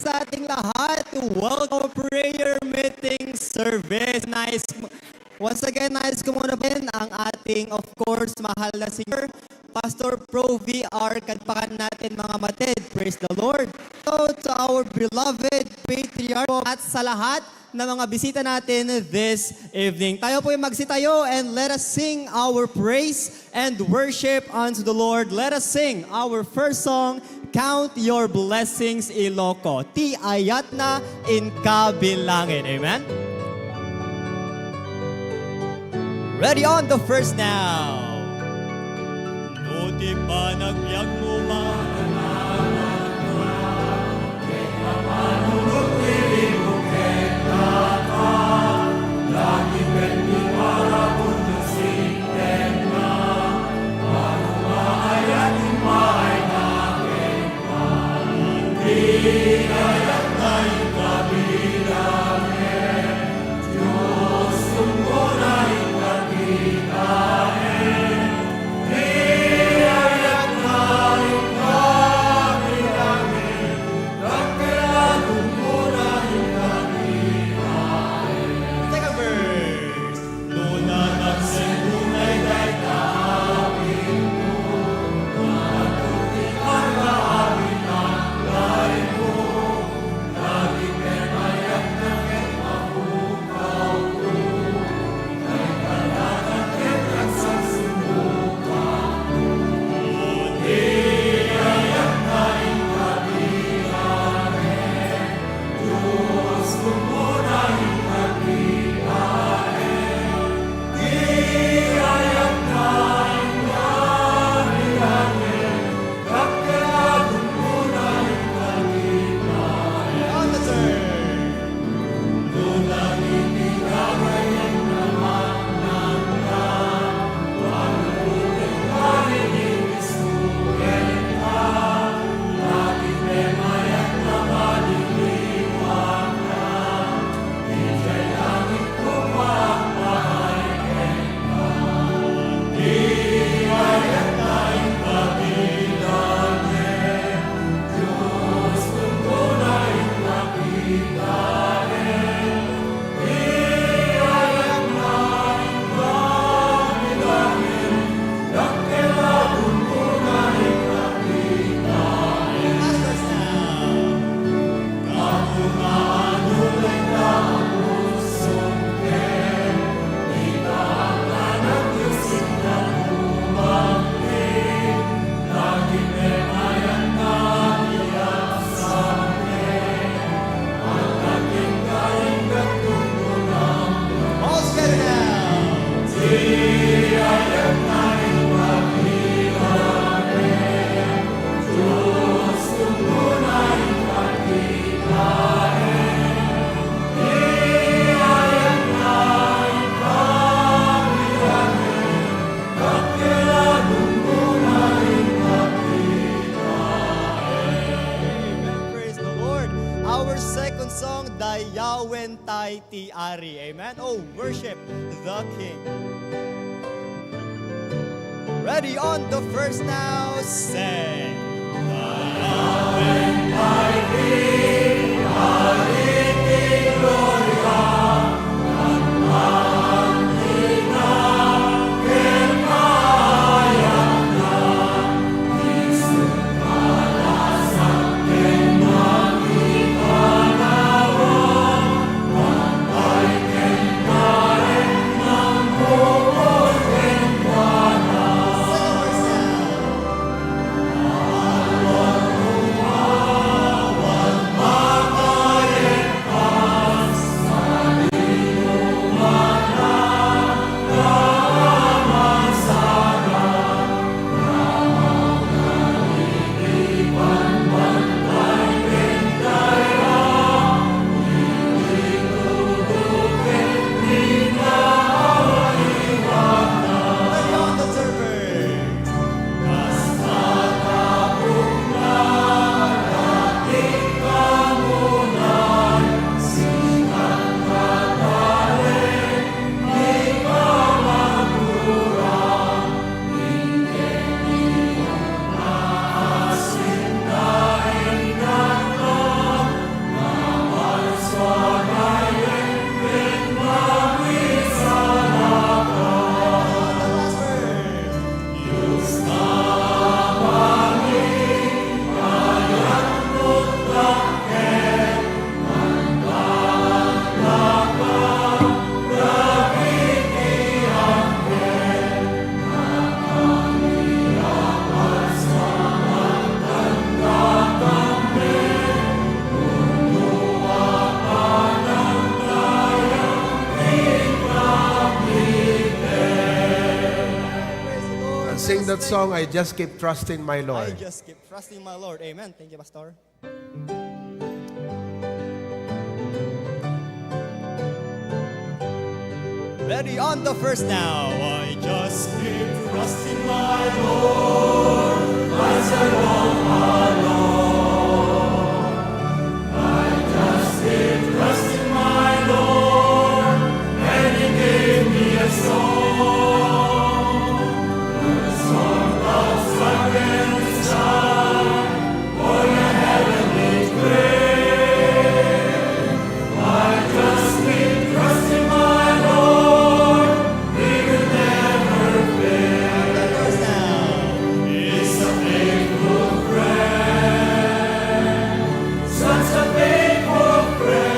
sa ating lahat. Welcome to prayer meeting service. Once again, nais ko muna din ang ating, of course, mahal na singer, Pastor Pro VR, kadpakan natin mga matid. Praise the Lord. So, to our beloved patriarch at sa lahat na mga bisita natin this evening. Tayo po yung magsitayo and let us sing our praise and worship unto the Lord. Let us sing our first song, Count Your Blessings, Iloco. Ti ayat na in kabilangin. Amen? Ready on the first now. No di pa nagbiag mo Amen. Oh, worship the King. Ready on the first now, sing. Yahweh, my King, Aliti Gloria, One sing that song, I just keep trusting my I Lord. just keep trusting my Lord. Amen. Thank you, Pastor. Ready on the first now. I just keep trusting my Lord as I walk alone. I just keep trusting my Lord, and He gave me a song. The song of sunrise sun for the heavenly grace. I just keep trusting my Lord, He will never fail. He's a faithful friend, such a faithful friend.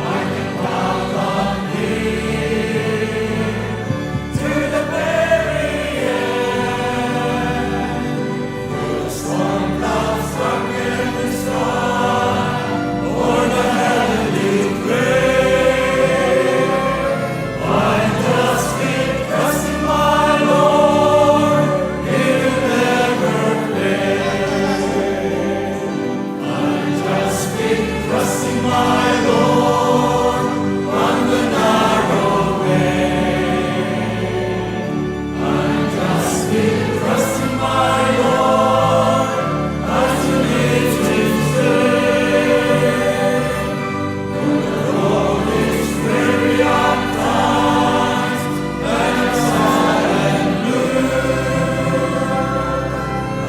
I can count on Him to the very end. Through the storm clouds darken the sky, or the heavenly grace. I just keep trusting my Lord, He will never fail. I just keep trusting my Lord on the narrow way. I just keep trusting my Lord as He leads me today. The road is weary at times, and it's sad and blue.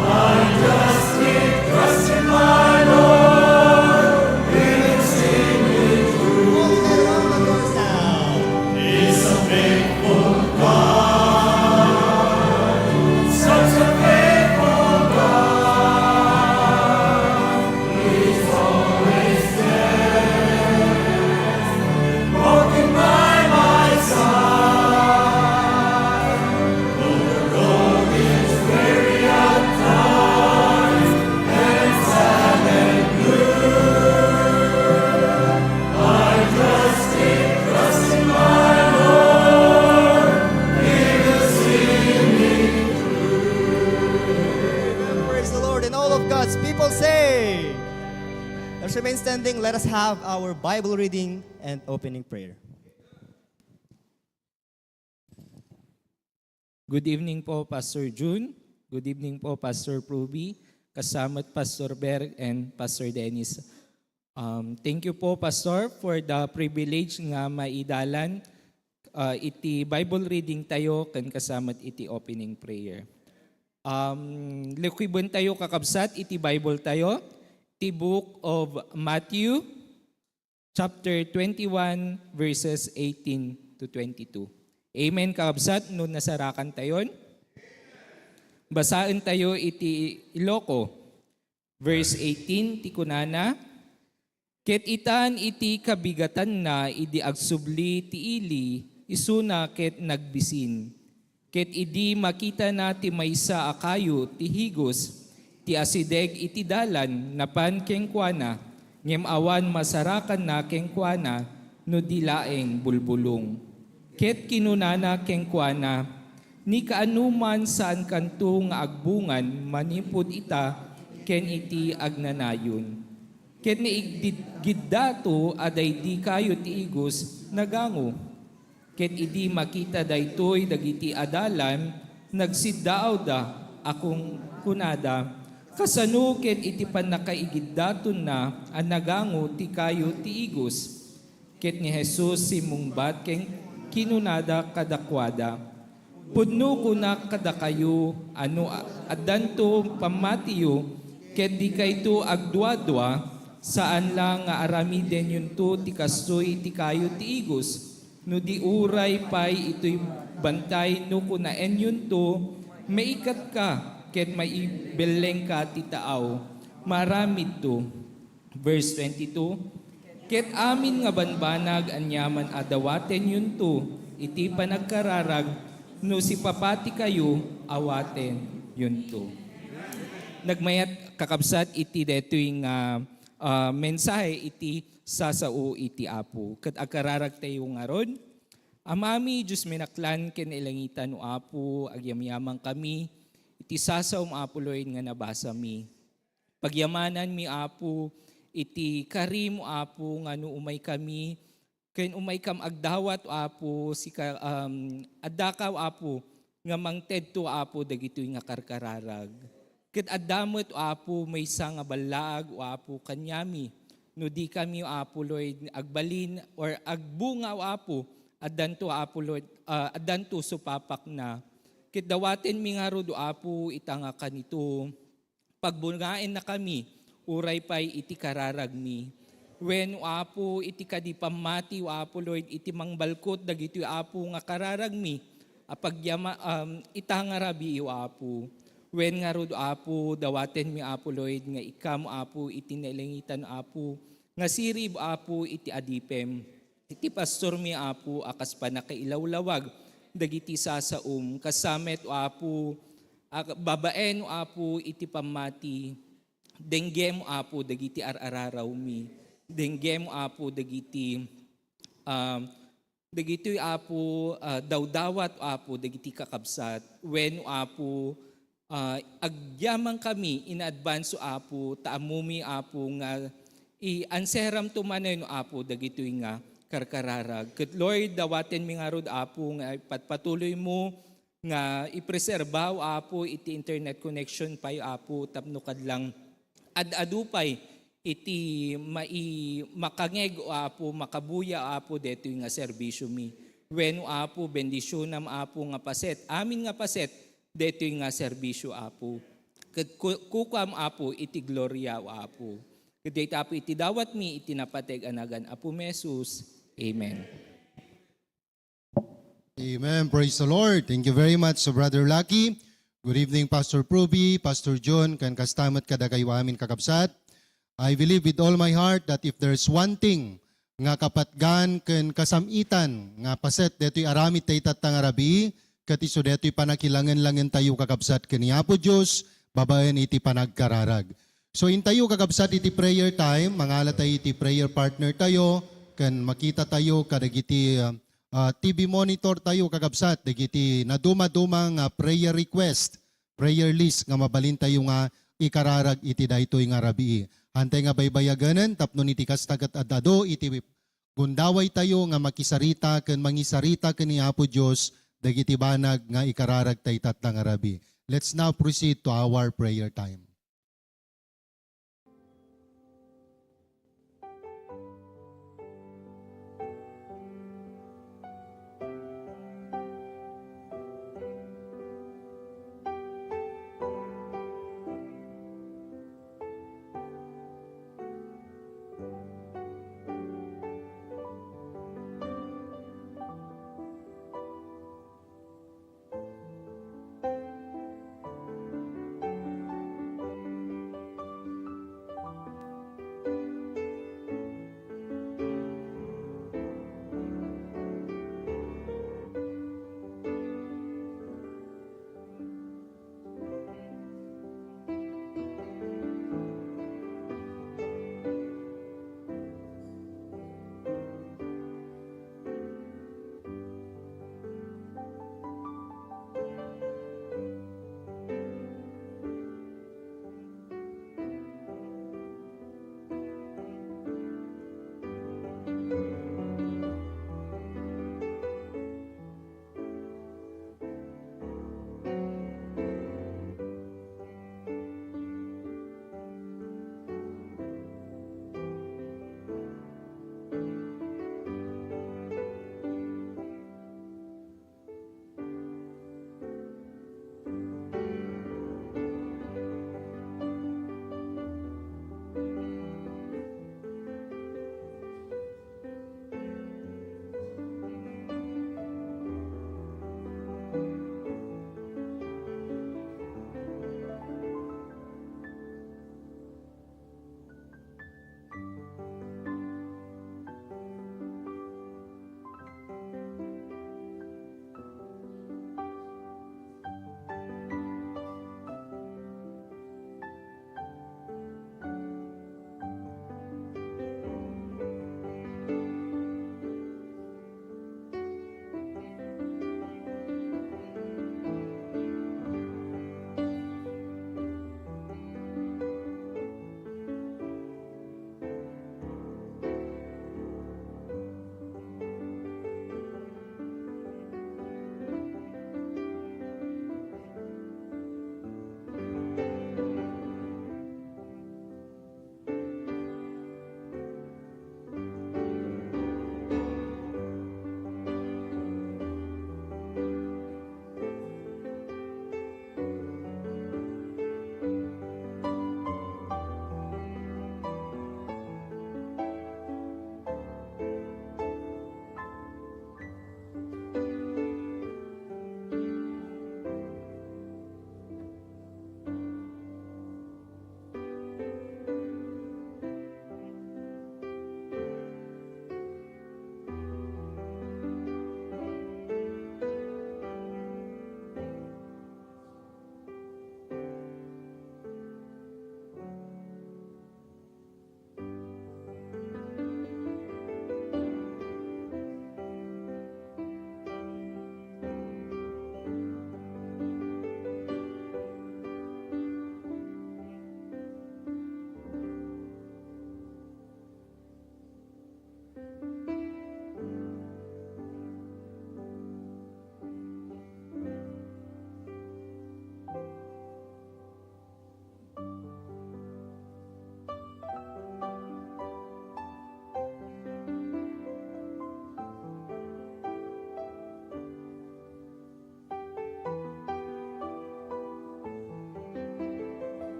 I just keep trusting my Lord, He will see me through. He's a faithful God, such a faithful God. He's always there, walking by my side. Though the road is weary at times, and sad and blue, I just keep trusting my Lord, He will see me through. Praise the Lord, and all of God's people say. Let's remain standing. Let us have our Bible reading and opening prayer. Good evening po, Pastor June. Good evening po, Pastor Proby, kasama't Pastor Berg and Pastor Dennis. Thank you po, Pastor, for the privilege nga maidalan iti Bible reading tayo kan kasama't iti opening prayer. Lukibon tayo kakabsat iti Bible tayo, iti Book of Matthew, chapter 21, verses 18 to 22. Amen, kakabsat, no nasarakan tayon. Basaan tayo iti Iloko, verse 18, ti kunana, ket itan iti kabigatan na idi agsubli ti ili, isuna ket nagbisin. Ket idi makita na ti maysa akayo ti higos, ti asideg iti dalan napan kengkuana, ngem awan masarakan na kengkuana, no dilaeng bulbulong. Ket kinunana kengkuana, ni kaanuman saan kanto nga agbungan manipod ita ken iti agnanayon. Ket naigiddato aday di kayo ti igos nagango. Ket idi makita daytoy dagiti adalan nagsiddaaw da akong kunada. Kasano ket iti panakaigiddaton na ang nagango ti kayo ti igos. Ket ni Jesus simungbat ken kinunada kadakwada. Pudno ko na kada kayo, ano adanto pamatiyo, ket di kayto agdwa-dwa, saan lang nga aramiden yun to ti kastoy ti kayo ti igos. No di uray pay ito'y bantay no kunaen yun to, maikat ka, ket maibeleng ka ti taaw. Maramid to. Verse 22, ket amin nga banbanag anyaman adawaten yun to, iti panagkararag, no si papati kayo, awaten yun to. Nagmayat kakabsat iti deto'y nga mensahe iti sasao iti Apo. Ket agkararag tayo nga ron, Amami, Diyos minaklan ken ilangitan o Apo, agyamyaman kami, iti sasaw mo Apo Lord nga nabasa mi. Pagyamanan mi Apo, iti karim o Apo nga no umay kami, ken umay kam agdawat o Apo, adakaw Apo, nga mangted to Apo, dagitoy nga karkararag. Ket addamot o Apo, may nga balag o Apo kanyami, no di kami o Apo Lord, agbalin or agbunga o Apo, addanto Apo Lord, addanto supapak na. Ket dawaten mi nga ro do Apo itanga kanito. Pagbungain na kami, uray pay iti kararag mi. When Apo iti kadi pamati Apo Lord iti mangbalkot dagiti Apo nga kararag mi. Apagyama itanga rabi Apo. When nga ro do Apo dawaten mi Apo Lord nga ikam Apo iti nalangitan Apo. Nga sirib Apo iti adipem. Iti pastor mi Apo akas pa nakailawlawag dagiti sasaum kasamet o Apo babaen o Apo iti pamati denggem o Apo dagiti arararaw mi denggem o Apo dagiti dagiti Apo dawdawat o Apo dagiti kakabsat when o Apo agyamang kami in advance o Apo taamumi Apo nga i-anseram tumanen o Apo dagiti nga karkararag. Ket Lord, dawaten mi nga rod Apo nga patuloy mo nga ipreserbaw Apo iti internet connection pay Apo tapno kadlang adupay iti makangeg o Apo makabuya Apo detoy nga serbisyo mi. Wenno Apo bendisyonam Apo nga paset. Amin nga paset detoy nga serbisyo Apo. Ket kukam Apo iti gloria o Apo. Ket dayta Apo iti dawat mi iti napateg anagan Apo Mesus. Amen. Amen. Praise the Lord. Thank you very much, Brother Lucky. Good evening, Pastor Proby, Pastor John, kan kastamat kada kayo amin kakabsat. I believe with all my heart that if there's one thing nga kapatgan ken kasamitan nga paset detoy aramid tay tatang arabi ket isu detoy panakilangan-langan tayo kakabsat ken ni Apo Dios babaen iti panagkararag. So intayo kakabsat iti prayer time, mangala tayo iti prayer partner tayo ken makita tayo kadagiti TV monitor tayo kakabsat dagiti naduma-dumang prayer request, prayer list nga mabalin tayo nga ikararag iti daytoy nga rabii. Hantay nga baybayaganen tapno iti kastagat adado iti gundaway tayo nga makisarita ken mangisarita ken ni Apo Dios dagiti banag nga ikararag tay tatang nga rabii. Let's now proceed to our prayer time.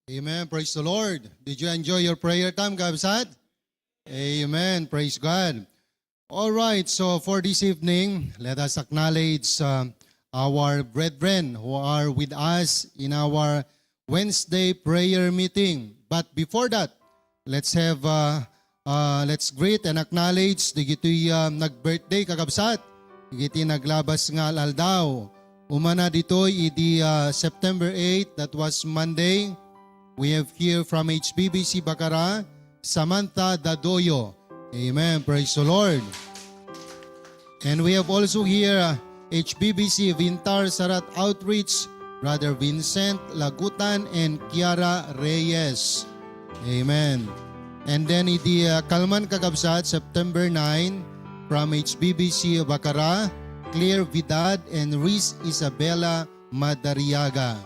Amen. Praise the Lord. Did you enjoy your prayer time, Kabsat? Amen. Praise God. All right. So for this evening, let us acknowledge our brethren who are with us in our Wednesday prayer meeting. But before that, let's greet and acknowledge digito'y nag-birthday kakabsat. Digito'y naglabas nga aldaw. Umana dito'y idi September 8, that was Monday. We have here from HBBC Bacara, Samantha Dadoyo. Amen. Praise the Lord. And we have also here HBBC Vintar Sarat Outreach, Brother Vincent Lagutan and Kiara Reyes. Amen. And then idi Kalman Kakabsat, September 9, from HBBC Bacara, Claire Vidad and Riz Isabella Madariaga.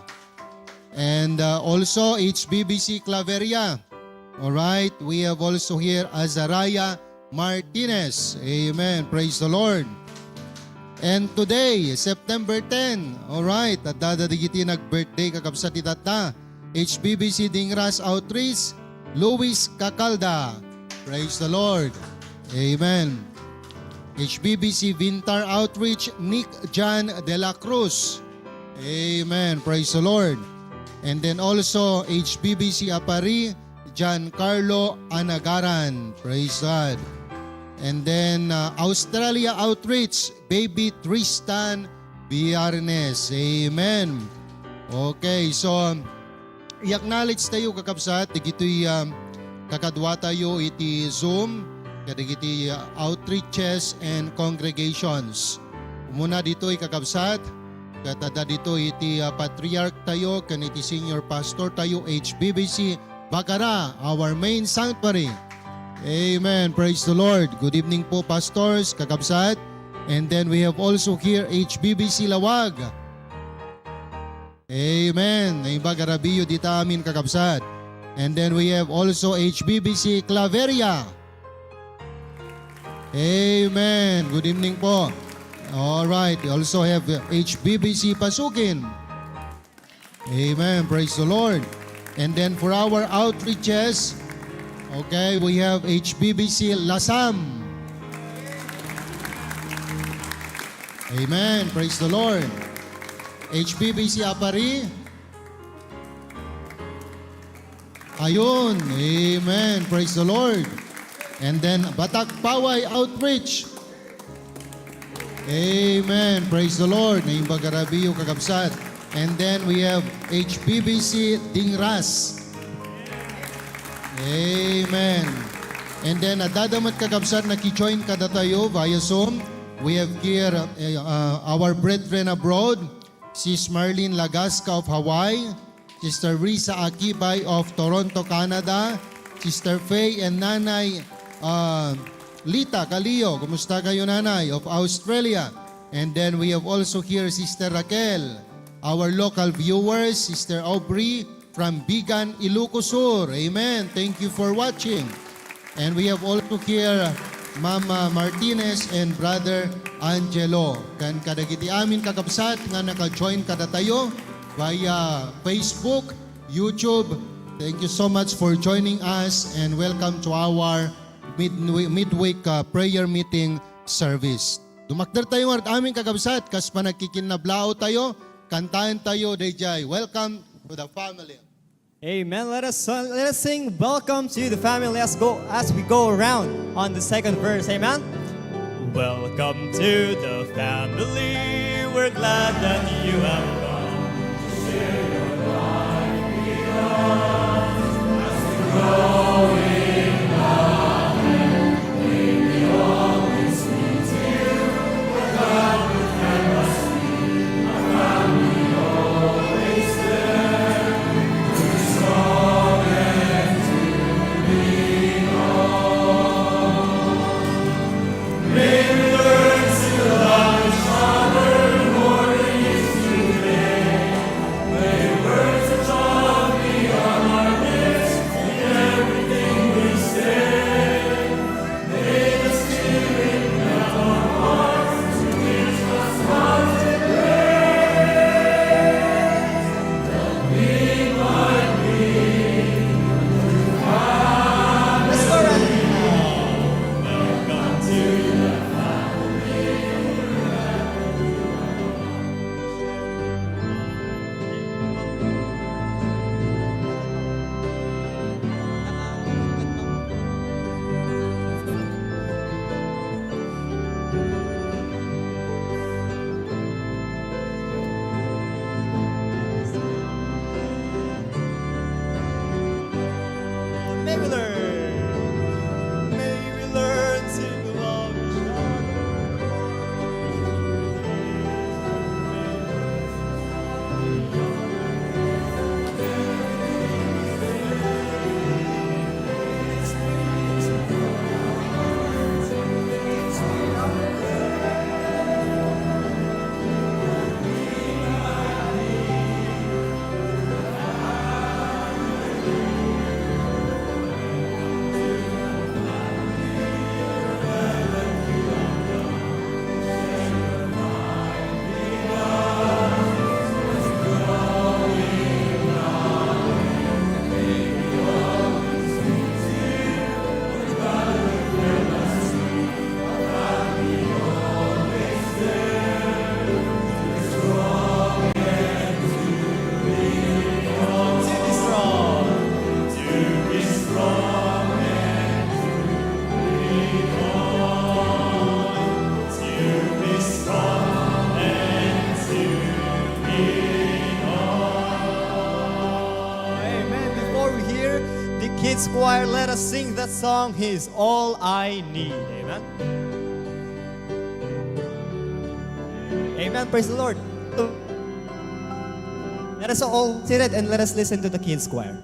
And also HBBC Claveria. All right, we have also here Azariah Martinez. Amen. Praise the Lord. And today, September 10, all right, at dadadigiti nag-birthday kakabsat itata. HBBC Dingras Outreach, Luis Cacalda. Praise the Lord. Amen. HBBC Vintar Outreach, Nick John De La Cruz. Amen. Praise the Lord. And then also HBBC Apari, Giancarlo Anagaran. Praise God. And then Australia Outreach, Baby Tristan Viernes. Amen. Okay, so i-acknowledge tayo kakabsat, digito'y kakadwa tayo iti Zoom, kadigiti outreaches and congregations. Muna dito'y kakabsat, katada dito iti patriarch tayo, kaniti senior pastor tayo, HBBC Bacara, our main sanctuary. Amen. Praise the Lord. Good evening po, pastors, kakabsat. And then we have also here HBBC Lawag. Amen. Naibagarabiyo dita amin kakabsat. And then we have also HBBC Claveria. Amen. Good evening po. All right. We also have HBBC Pasukin. Amen. Praise the Lord. And then for our outreaches, okay, we have HBBC Lasam. Amen. Praise the Lord. HBBC Apari. Ayun. Amen. Praise the Lord. And then Batak Paway Outreach. Amen. Praise the Lord. Naimbagarabiyo kakabsat. And then we have HBBC Dingras. Amen. And then adadamat kakabsat nakijoin kada tayo via Zoom. We have here our brethren abroad, Sis Marlene Lagasca of Hawaii, Sister Risa Akibay of Toronto, Canada, Sister Faye and Nanay Lita Calio, kumusta kayo nanay, of Australia. And then we have also here Sister Raquel, our local viewers, Sister Aubrey from Bigan, Ilocos Sur. Amen. Thank you for watching. And we have also here Mama Martinez and Brother Angelo. Kan kadagiti amin kakabsat nga naka-join kada tayo via Facebook, YouTube. Thank you so much for joining us and welcome to our midweek prayer meeting service. Dumakder tayo at aming kakabsat kas pa nagkikinnablao tayo, kantahan tayo dayjay. Welcome to the family. Amen. Let us sing welcome to the family as we go around on the second verse. Amen. Welcome to the family. We're glad that you have come to share your life with us as we grow in love and may we always need you. We're glad you have us be a family always there. May we learn to love each other more than used to. Kids choir, let us sing that song, He's All I Need. Amen. Amen. Praise the Lord. Let us all sit and let us listen to the kids choir.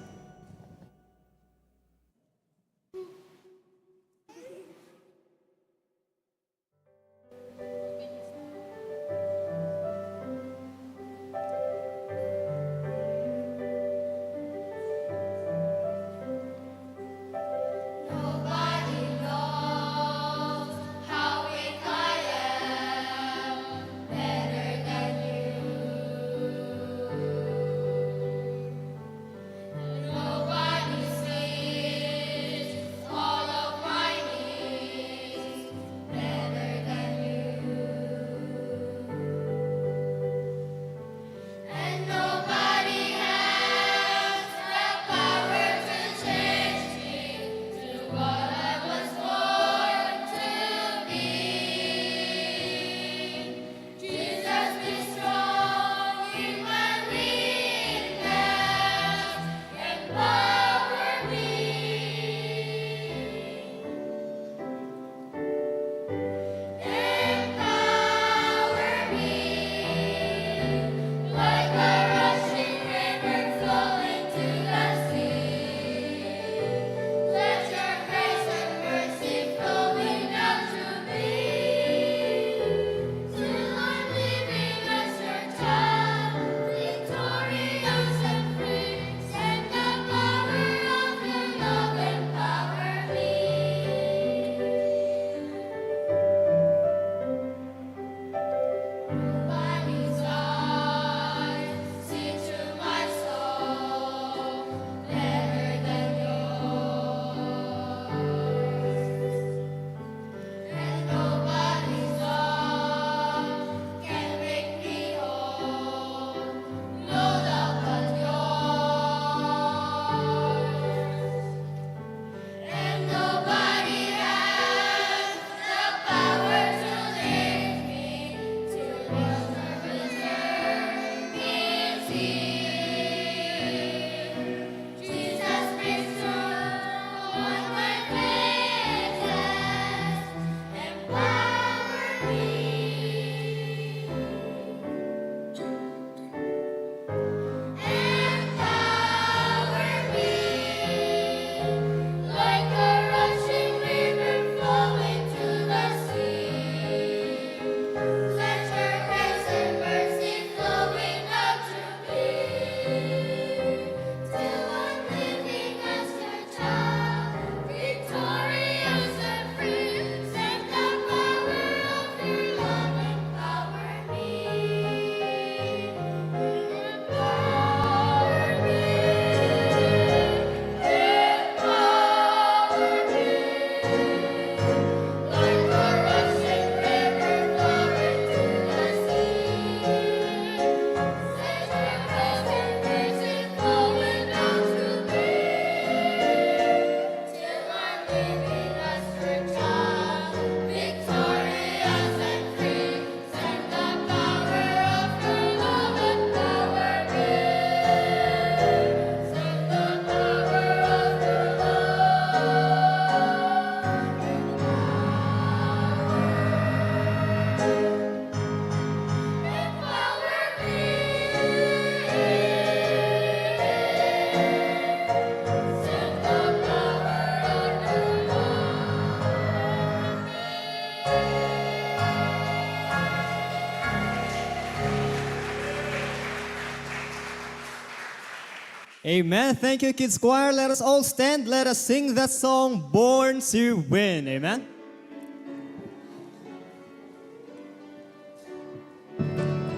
Amen. Thank you, Kids Choir. Let us all stand. Let us sing that song, Born to Win. Amen.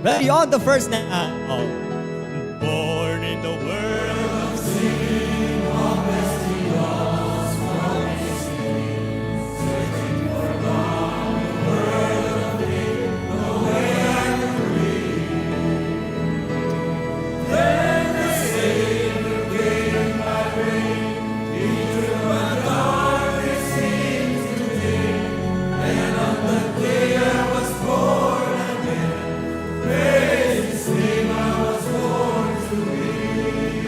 Ready on the first now. Born in the world of sin, all bestials from his sin, searching for God, the world of faith, the way and the free. Then the Savior came by rain, he took my darkness into day, and on the day I was born again, praise his name, I was born to be.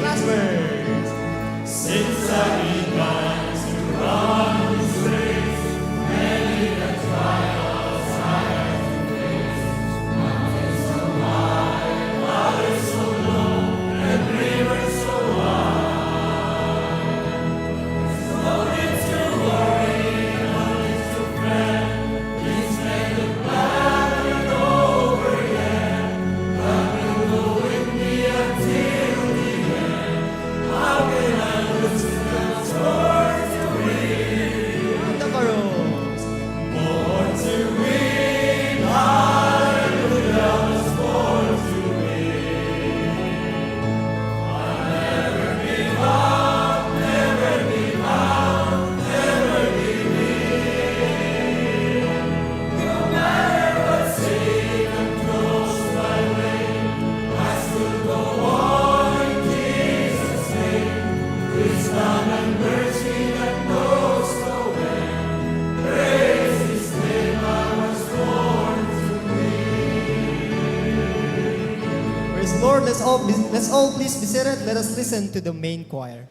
Last verse. Since I began to run this race, many the trials I have faced. Mountains so high, valleys so low, and rivers so wide. No need to worry, no need to fret. Please make the battle and over again. God will go with me until the end. How can I lose God's word to win? The carols. Born to win, hallelujah, was born to win. I'll never give up, never give up, never give in. No matter what Satan throws my way, I still go on in Jesus' name. Wisdom and mercy that knows no end. Praise His name, I was born to win. Praise the Lord. Let's all please be seated. Let us listen to the main choir.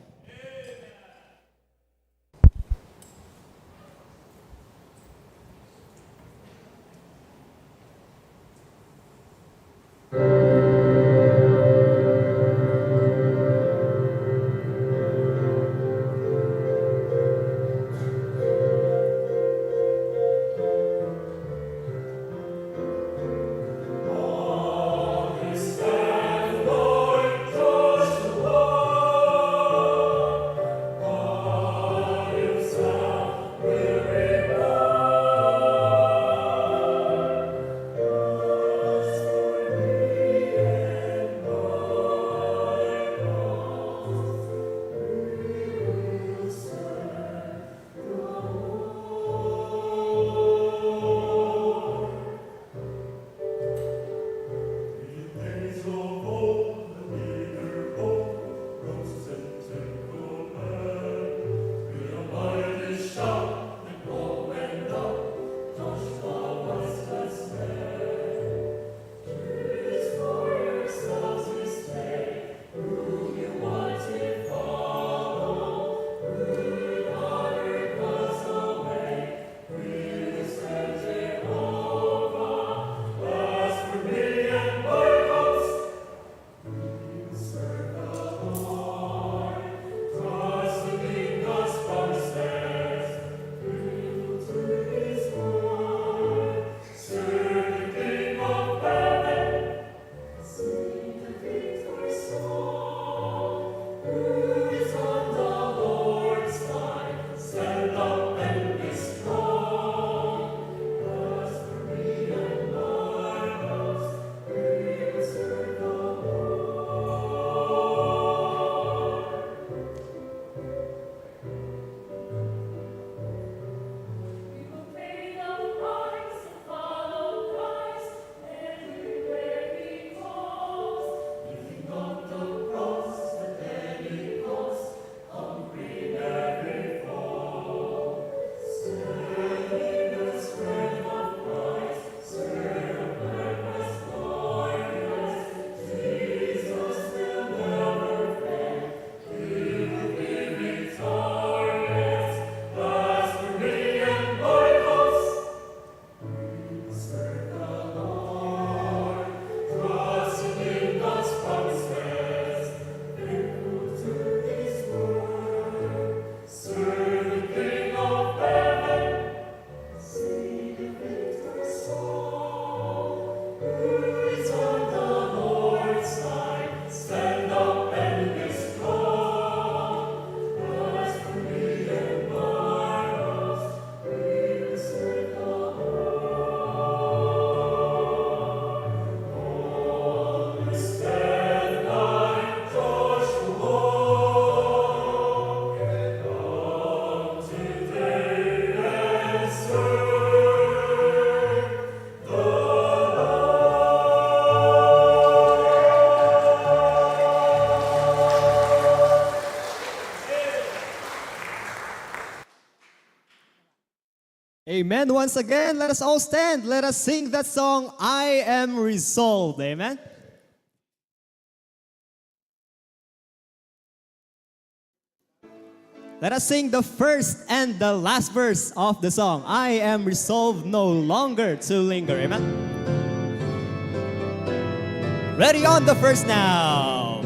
Stand, Lord, towards the world. Amen. Once again, let us all stand. Let us sing that song, I Am Resolved. Amen. Let us sing the first and the last verse of the song. I am resolved no longer to linger. Amen. Ready on the first now.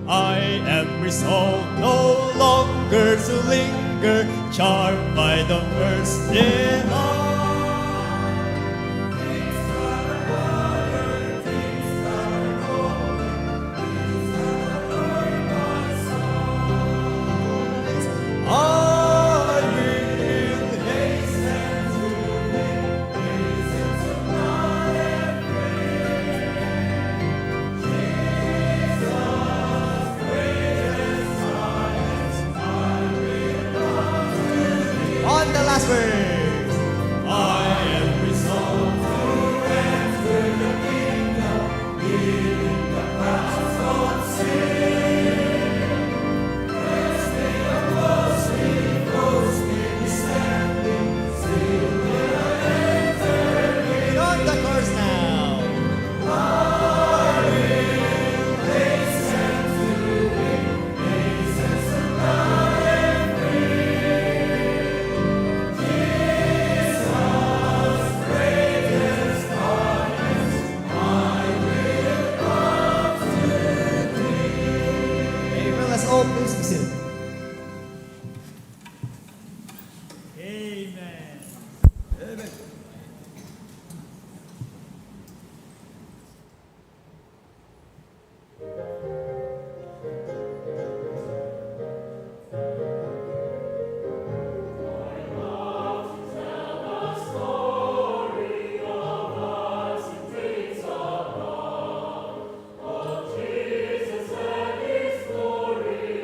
I am resolved no longer to linger, charmed by the first delight. On the last verse. I am resolved to enter the kingdom, leaving the paths of sin. Resting close me, descending, still will I enter in. On the course now. I will hasten to Him, hasten to life free. Let's all please be seated. Amen. Amen. Jesus and His glory.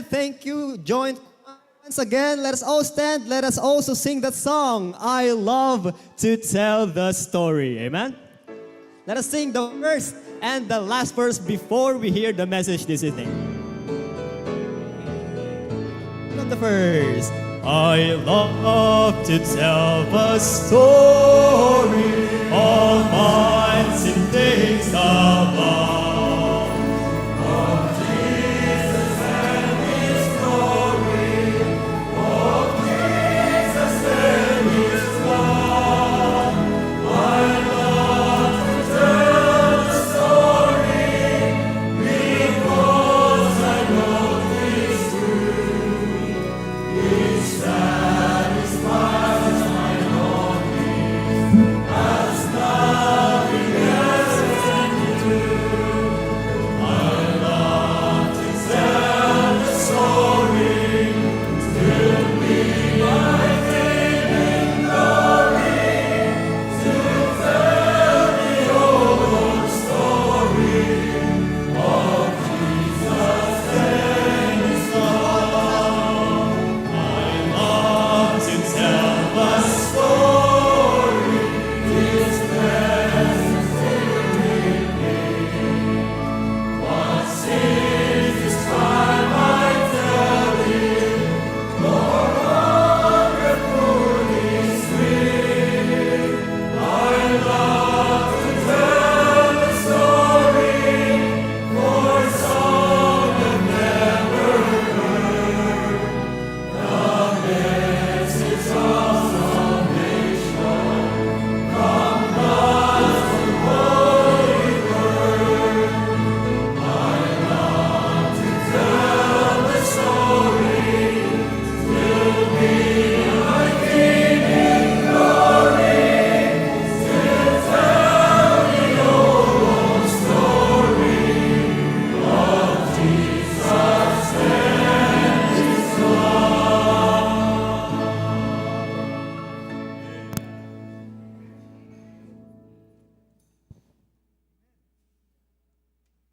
Thank you. Join once again. Let us all stand. Let us also sing that song. I love to tell the story. Amen. Let us sing the first and the last verse before we hear the message this evening. From the first. I love to tell the story of minds and things above.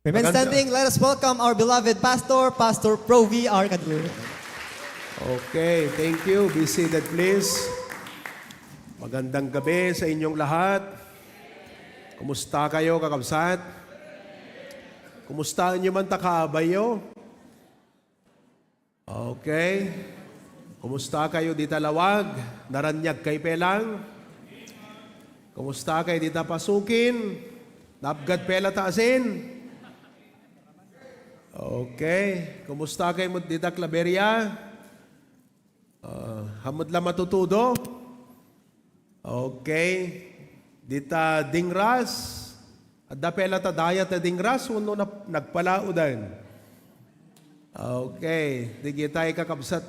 Remain standing. Let us welcome our beloved pastor, Pastor Provi Arcadillo. Okay, thank you. Be seated, please. Magandang gabi sa inyong lahat. Kumusta kayo, kakabsat? Kumusta inyo man takaabayo? Okay. Kumusta kayo di talawag? Naranyag kay pelang? Kumusta kayo di pasukin? Napgad pela taasin? Okay. Kumusta kayo mo di klaberya? Hamod la matutudo? Okay. Dita dingras? At dapela ta daya ta dingras? Uno na nagpalaudan. Okay. Di tayo kakabsat.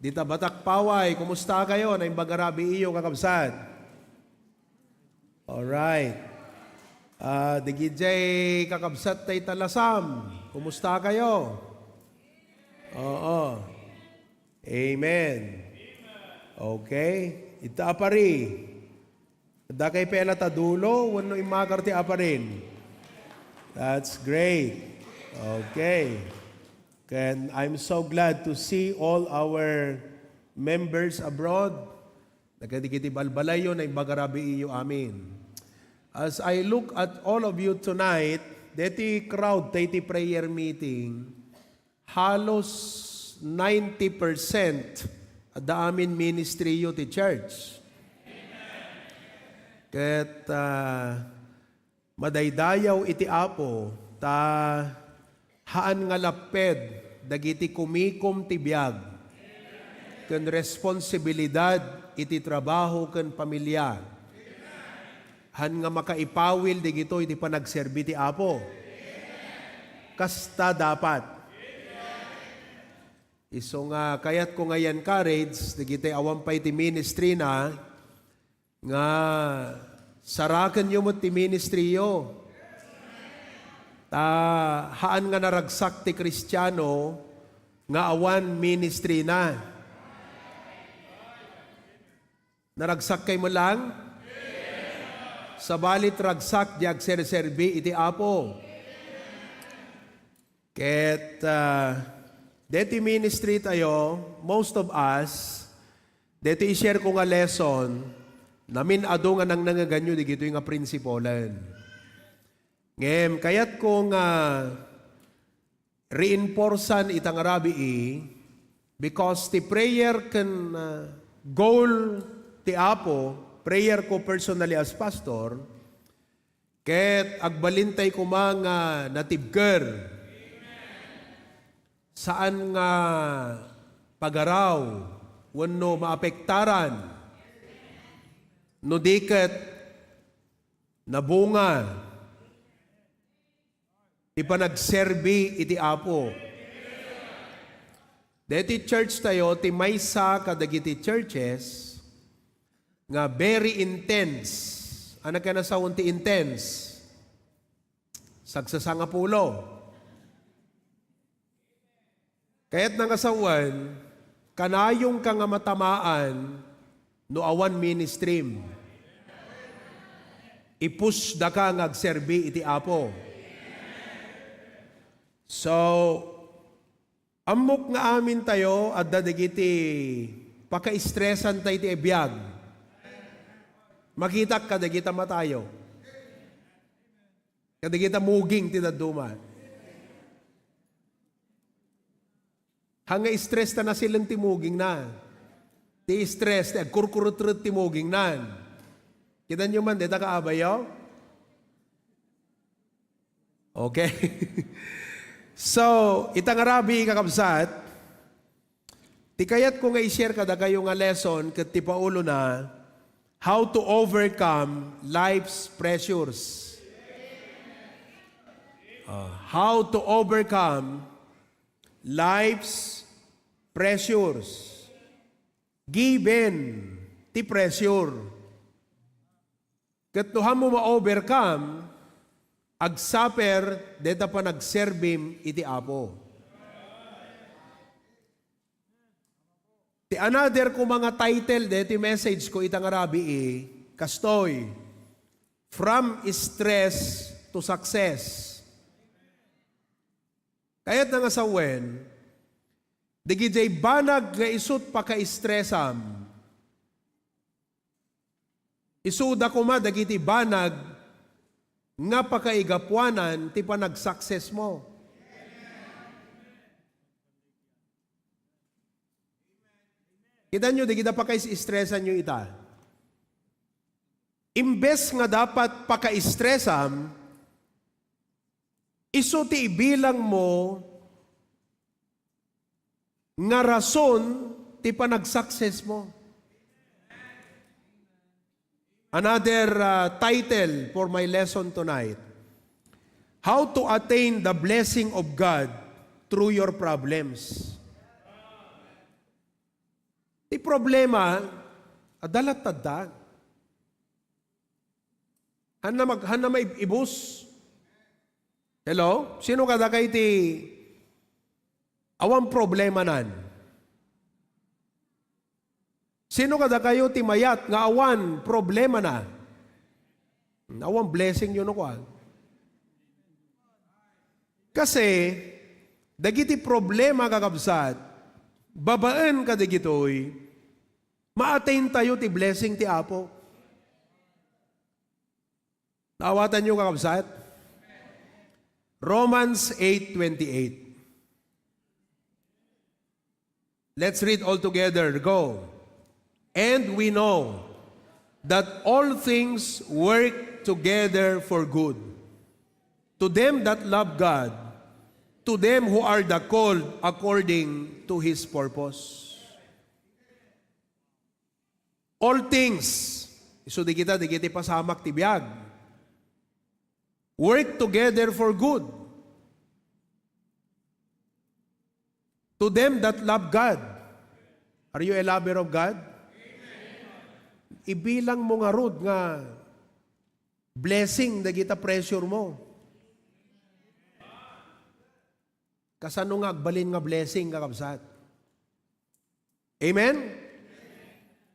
Dita batak paway. Kumusta kayo? Na imbagarabi iyo kakabsat. Alright. Digijay kakabsat tay talasam. Kumusta kayo? Oo. Amen. Okay. Ita apari. Da kay pela ta dulo, wano imagar ti aparin. That's great. Okay. And I'm so glad to see all our members abroad. Nagkadigiti balbalayo na ibagarabi iyo amin. As I look at all of you tonight, deti crowd, deti prayer meeting, halos 90% at the amin ministry yu ti church. Ket madaydayaw iti apo, ta haan nga laped, dagiti kumikom ti biag, ken responsibilidad iti trabaho ken pamilya. Han nga makaipawil digito iti panagserbi ti apo. Kasta dapat. Iso nga kayat ko ngayon courage, digiti awampay ti ministry na, nga sarakan nyo mo ti ministry yo. Haan nga naragsak ti Kristiyano, nga awan ministry na. Naragsak kay mo lang? Sa balit ragsak, di agserserbi iti apo. Ket Deti ministry tayo, most of us, deti i-share ko nga lesson, namin ado nga nang nangaganyo, di gito yung nga prinsipolan. Ngem, kayat kong reinforcean itang arabi because the prayer can goal ti Apo, prayer ko personally as pastor, ket agbalintay ko mga natibker, saan nga pagaraw, wano maapektaran, no diket nabunga, ipanagserbi iti Apo. Deti church tayo, ti maysa kadagiti churches, nga very intense. Ano ka na sa unti intense? Sagsasangapulo. Kaya't nangasawan, kanayong ka nga matamaan no awan ministrim. Ipush da ka ngagserbi iti Apo. So, amok nga amin tayo at dadigiti paka-stressan tayo iti ebiyag. Makita kadagita matayo. Kadagita muging ti daduma. Hanga stress na silang timuging na. Ti stress, ti agkurkurut-rut timuging na. Kita nyo man, dita kaabayo? Okay. So, itang arabi kakabsat, ti kayat ko nga i-share kada kayo nga lesson kat ti paulo na how to overcome life's pressures. How to overcome life's pressures. Given ti pressure. Kat no mo ma-overcome, agsaper, deta pa nagserbim iti Apo. Ti another ko mga title, deti message ko itang arabi kastoy, from stress to success. Kaya't nga sa wen, digijay banag nga isut pa ka-stressam. Isuda ko ma, dagiti banag nga pa kaigapuanan, ti pa nag-success mo. Kita nyo, digita pa ka-stressan nyo ita. Imbes nga dapat pa ka-stressam, iso ti ibilang mo nga rason ti panag-success mo. Another title for my lesson tonight, how to attain the blessing of God through your problems. Ti problema, adalat tadda. Hana may ibus. Hello? Sino kada kay ti awang problema nan? Sino kada kayo ti mayat nga awan problema na? Awang blessing yun ako. Kasi, dagiti problema kakabsat, babaan ka dagitoy, ma-attain tayo ti blessing ti Apo. Tawatan nyo kakabsat? Romans 8:28. Let's read all together. Go. And we know that all things work together for good, to them that love God, to them who are the called according to His purpose. All things, iso di kita pasamak ti biag, work together for good. To them that love God. Are you a lover of God? Amen. Ibilang mo nga rod nga blessing na kita pressure mo. Kasano nga agbalin nga blessing kakabsat. Amen?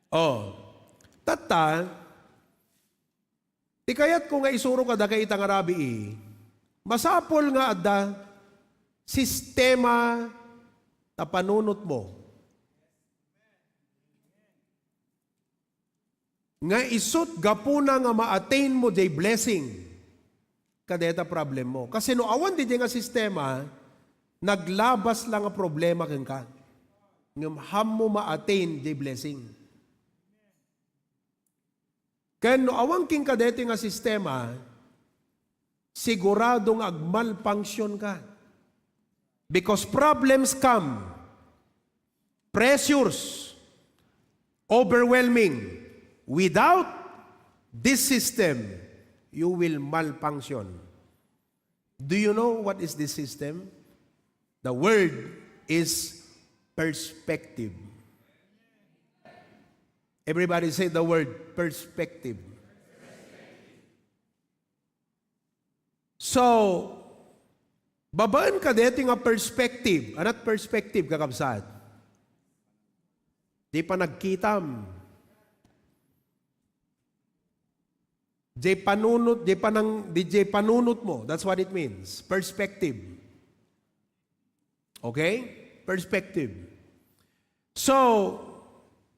Oh. Tata, di kayat ko nga isuro ka da kay itang arabi masapol nga adda sistema tapanunot mo. Nga isut gapuna nga ma-attain mo jay blessing. Kadeta problem mo. Kasi no awan di nga sistema, naglabas lang ang problema kang ka. Ngam ham mo ma-attain jay blessing. Kaya no awan king kadete nga sistema, siguradong agmalfunction ka. Because problems come, pressures, overwhelming. Without this system, you will malfunction. Do you know what is this system? The word is perspective. Everybody say the word perspective. So, babaan ka dito nga perspective. Anat perspective, kakabsat? Di pa nagkitam. Di panunot mo. That's what it means. Perspective. Okay? Perspective. So,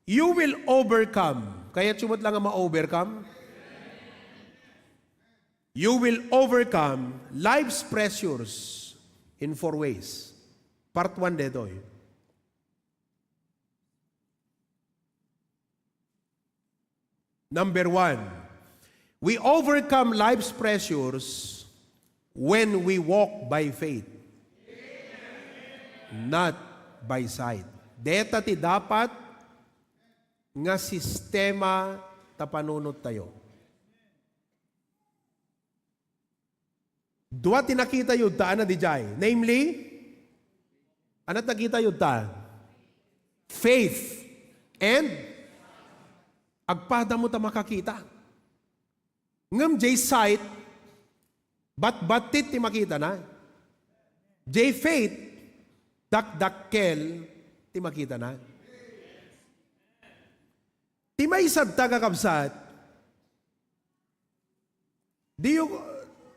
you will overcome. Kaya sumot lang ang ma-overcome. You will overcome life's pressures in 4 ways. Part 1 dito. Number 1, we overcome life's pressures when we walk by faith, not by sight. Deta ti dapat nga sistema tapanunot tayo. Dua tinakita yun ta na di jay. Namely, anat nakita yun ta? Faith and agpada mo ta makakita. Ngam jay sight, batit ti makita na. Jay faith, dakdakkel ti makita na. Ti may sad tagakabsat,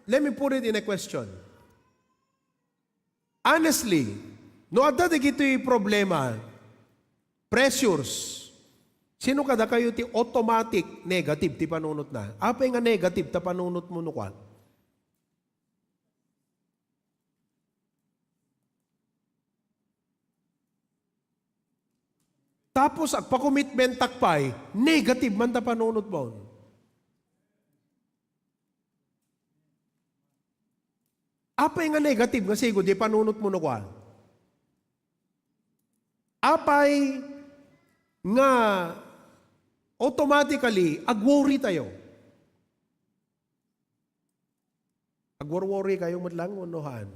let me put it in a question. Honestly, no adda digito'y problema, pressures, sino kada kayo ti automatic negative ti panunot na? Apay nga negative ta panunot mo nukwan? Tapos agpa-commitment takpay, negative man ta panunot mo. Apay nga negative nga sigo di panunot mo nukwan? Apay nga automatically, ag-worry tayo. Ag-worry kayo matlang unuhan.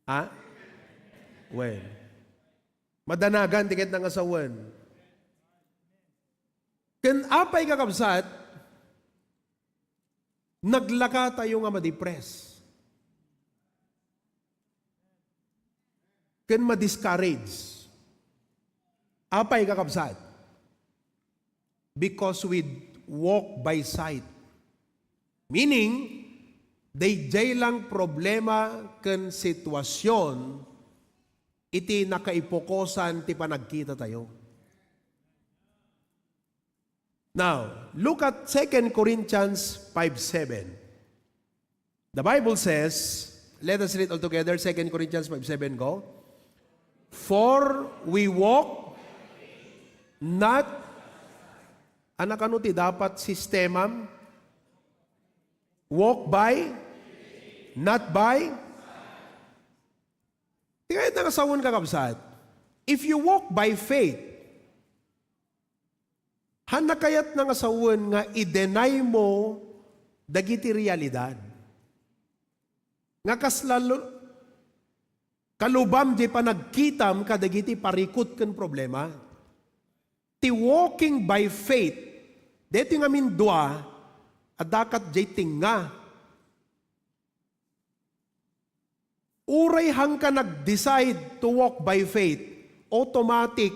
Ha? When? Madanagan, tiket ng asawan. Kan apay kakabsat, naglaka tayo nga ma-depress. Kan ma-discourage. Apay kakabsat? Because we walk by sight. Meaning, day lang problema ken sitwasyon iti nakaipokosan ti panagkita tayo. Now, look at 2 Corinthians 5:7. The Bible says, let us read all together, 2 Corinthians 5:7, go. For we walk not, anak ano ti dapat sistemam? Walk by, not by. Tingnan na kasawon kakabsat. If you walk by faith, hanakayat na kasawon nga i-deny mo dagiti realidad. Nga kaslalo, kalubam di pa nagkitam kadagiti parikot ken problema. Ti walking by faith, deti nga mindua, adakat jay tinga. Uray hang ka nag-decide to walk by faith, automatic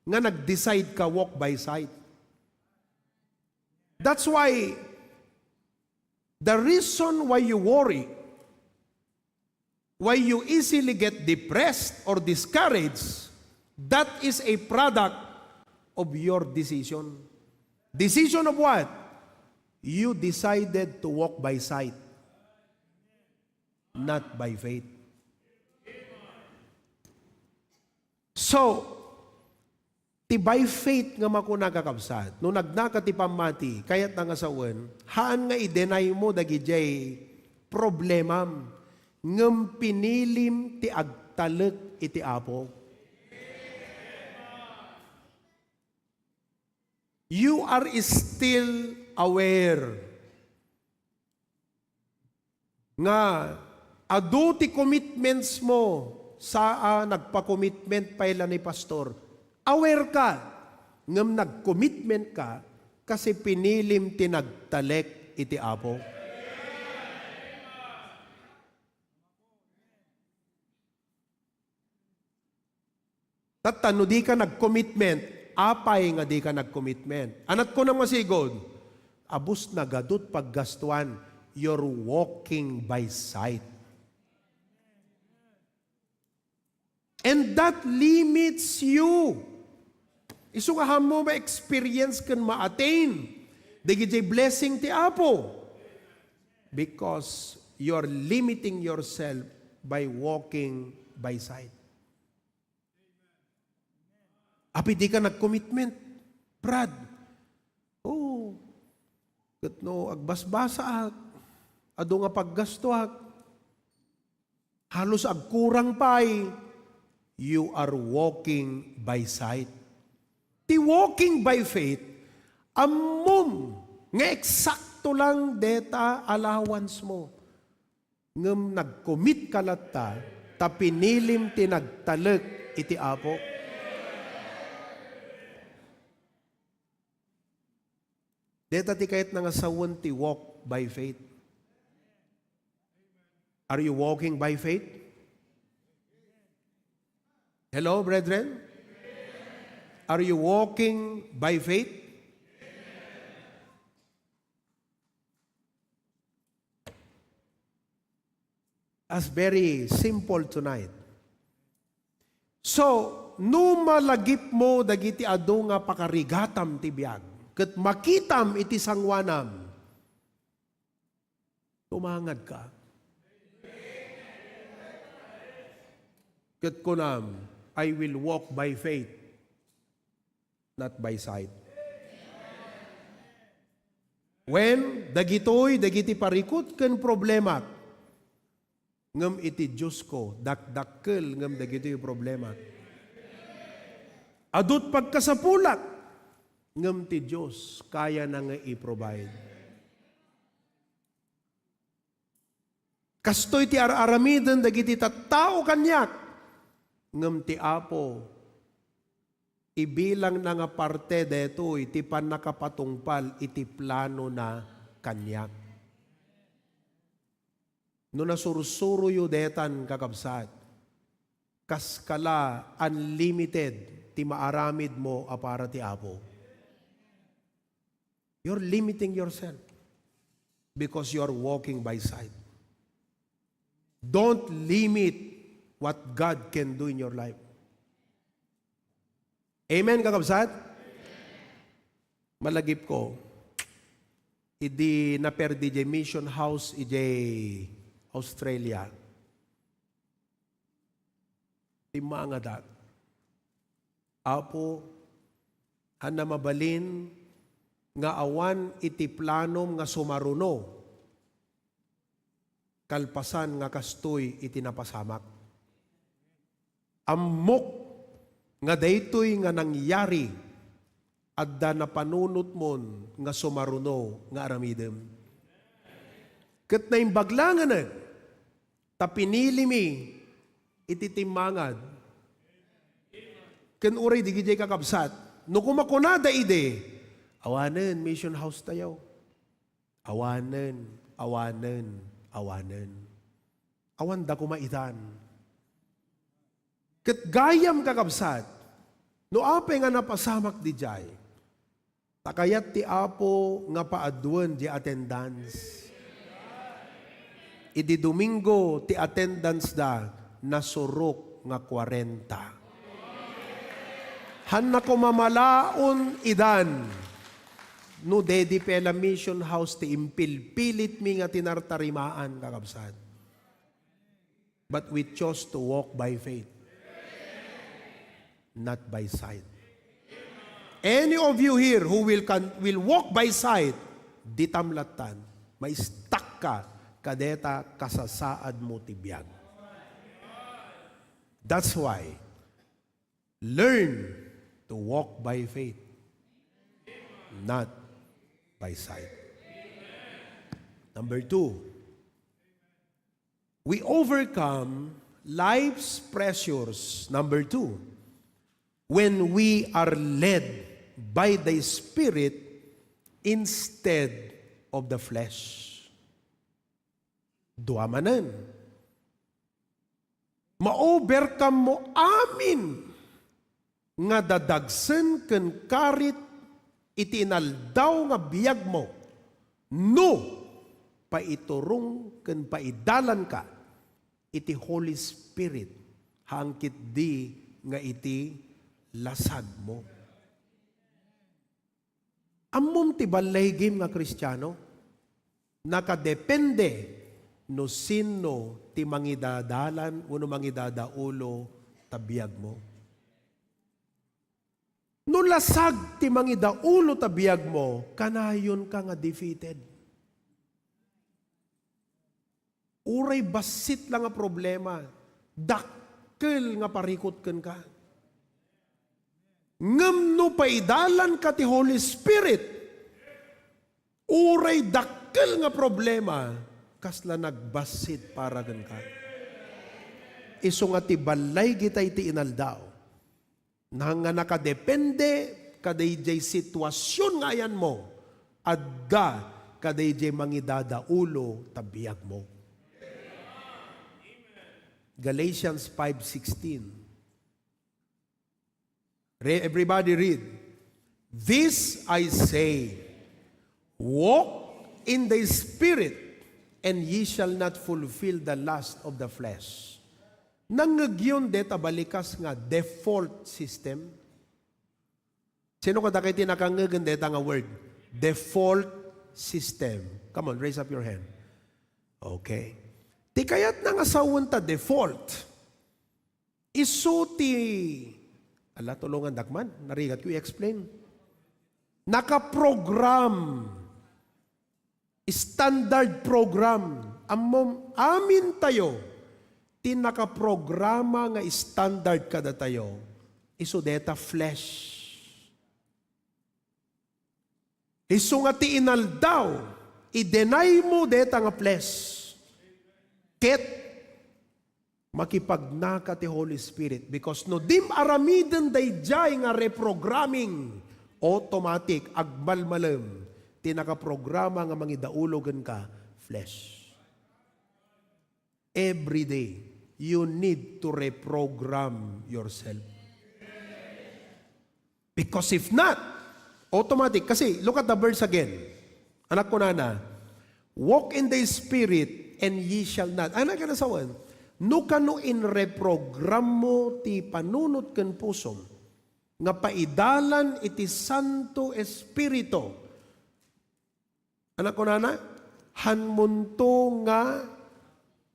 nga nag-decide ka walk by sight. That's why, the reason why you worry, why you easily get depressed or discouraged, that is a product of your decision. Decision of what? You decided to walk by sight, not by faith. So, ti by faith nga makuna kakabsat, no nagnaka ti pamati, kayat na nga sawan, haan nga i-deny mo dagijay problemam, ngem pinilim ti agtalek iti Apo. You are still aware nga adu ti commitments mo sa nagpa-commitment paila ni pastor. Aware ka ngem nag-commitment ka kasi pinilim ti nagtalek iti Apo. Tatano di ka nag-commitment, apay nga di ka nag-commitment. Anat ko na masigod, abus na gadut paggastuan, you're walking by sight. And that limits you. Isugahan mo ma-experience kan ma-attain. Digijay blessing ti Apo. Because you're limiting yourself by walking by sight. Api di ka nag-commitment. Brad, katno agbasbasa ado nga paggasto halos agkurang pay, you are walking by sight. Ti walking by faith, ammom nga eksakto lang deta allowance mo. Ngem nag-commit ka latta, ta pinilim ti nagtalek iti Apo. Deta ti kahit nga sawon ti walk by faith. Are you walking by faith? Hello, brethren? Are you walking by faith? As very simple tonight. So, no malagip mo dagiti adu nga pakarigatam ti biag. Ket makitam iti sangwanam, tumangad ka. Ket kunam, I will walk by faith, not by sight. When dagiti parikot ken problema, ngem iti Diyos ko, dakdakkel ngem dagiti problema. Adut pagkasapulak, ngem ti Diyos kaya na nga i-provide. Kastoy ti aramiden dagiti tattao kanyak, ngem ti Apo ibilang na nga parte deto iti panakapatungpal iti plano na kanyak. No nasursuro yu detan kakabsat, kaskala unlimited ti maaramid mo apara ti Apo. You're limiting yourself because you're walking by sight. Don't limit what God can do in your life. Amen, kakabsat? Malagip ko, idi naperdi di mission house ije Australia. Timma nga dat. Apo, hana mabalin, nga awan iti planom nga sumaruno, kalpasan nga kastoy iti napasamak. Ammok nga daytoy nga nangyari adda na panunot mon nga sumaruno nga aramidem. Ket na imbaglangan ta pinili mi iti timmangad. Ken uray digijay kakabsat, no kumakunada ide, awanen, mission house tayo. Awanen, awanen, awanen. Awan da kumaitan. Ket gayam kakabsat, no ape nga napasamak di jay, takayat ti Apo nga paadwan di attendance. Idi Domingo ti attendance da nasurok nga 40. Han na kumamalaon idan. No dedi pela mission house ti impilpilit mi nga tinartarimaan kakabsat. But we chose to walk by faith, not by sight. Any of you here who will walk by sight, ditamlatan, may stuck ka, kadeta kasasaad mo tibiyag. That's why, learn to walk by faith, not by sight. Number 2, we overcome life's pressures. Number 2, when we are led by the Spirit instead of the flesh. Duamanan. Ma-overcome mo amin nga dadagsen ken karit itinaldaw nga biyag mo. No, paiturong ken paidalan ka iti Holy Spirit hangkit di nga iti lasag mo. Ammom ti balay game nga Kristiyano, nakadepende no sino ti mangidadalan uno mangidadaulo tabiyag mo. No lasag ti mangidaulo tabiyag mo, kanayon ka nga defeated. Uray basit lang nga problema, dakkel nga parikot ken ka. Ngem no paidalan ka ti Holy Spirit, uray dakkel nga problema, kasla nagbasit para ken ka. Isu nga ti balay gitay ti inaldaw, nang nga nakadepende kadayjay sitwasyon nga ayan mo, adda kadayjay mangidadaulo tabiyag mo. Galatians 5:16. Everybody read. This I say, walk in the Spirit, and ye shall not fulfill the lust of the flesh. Nangagyon deta balikas nga default system. Sino kada kayo tinakangagin deta nga word? Default system. Come on, raise up your hand. Okay. Ti kayat nga asawon ta default. Isu ti ala, tulungan dakman. Narigat ko i-explain. Nakaprogram. Standard program. Amin tayo. Tinakaprograma nga standard kada tayo. Isu deta flesh. Isu nga ti inaldaw. I-deny mo deta nga flesh. Ket makipagnaka ti Holy Spirit, because no dim aramiden dayjay nga reprogramming, automatic agbalmalem tinakaprograma nga mangidaulogan ka flesh. Every day you need to reprogram yourself, because if not, automatic. Kasi look at the verse again, anak ko na, walk in the Spirit and ye shall not. Anak ka na sawan, no kano in reprogram mo ti panunot ken pusom nga paidalan iti Santo Espiritu. Anak ko na, hanmunto nga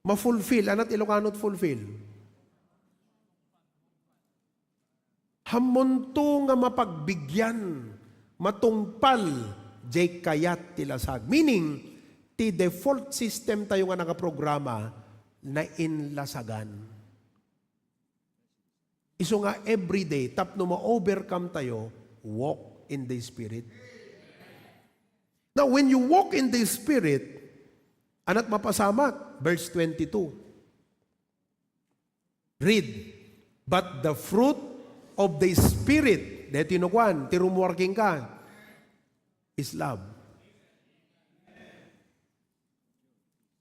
ma-fulfill. Anat Ilocanot fulfill? Hamunto nga mapagbigyan, matungpal, jay kayat tilasag. Meaning, ti default system tayo nga nakaprograma, na inlasagan. Iso nga everyday, tapno ma-overcome tayo, walk in the Spirit. Now, when you walk in the Spirit, anat mapasamat, verse 22. Read, but the fruit of the Spirit, deti tinukwan, tirumworking ka, is love.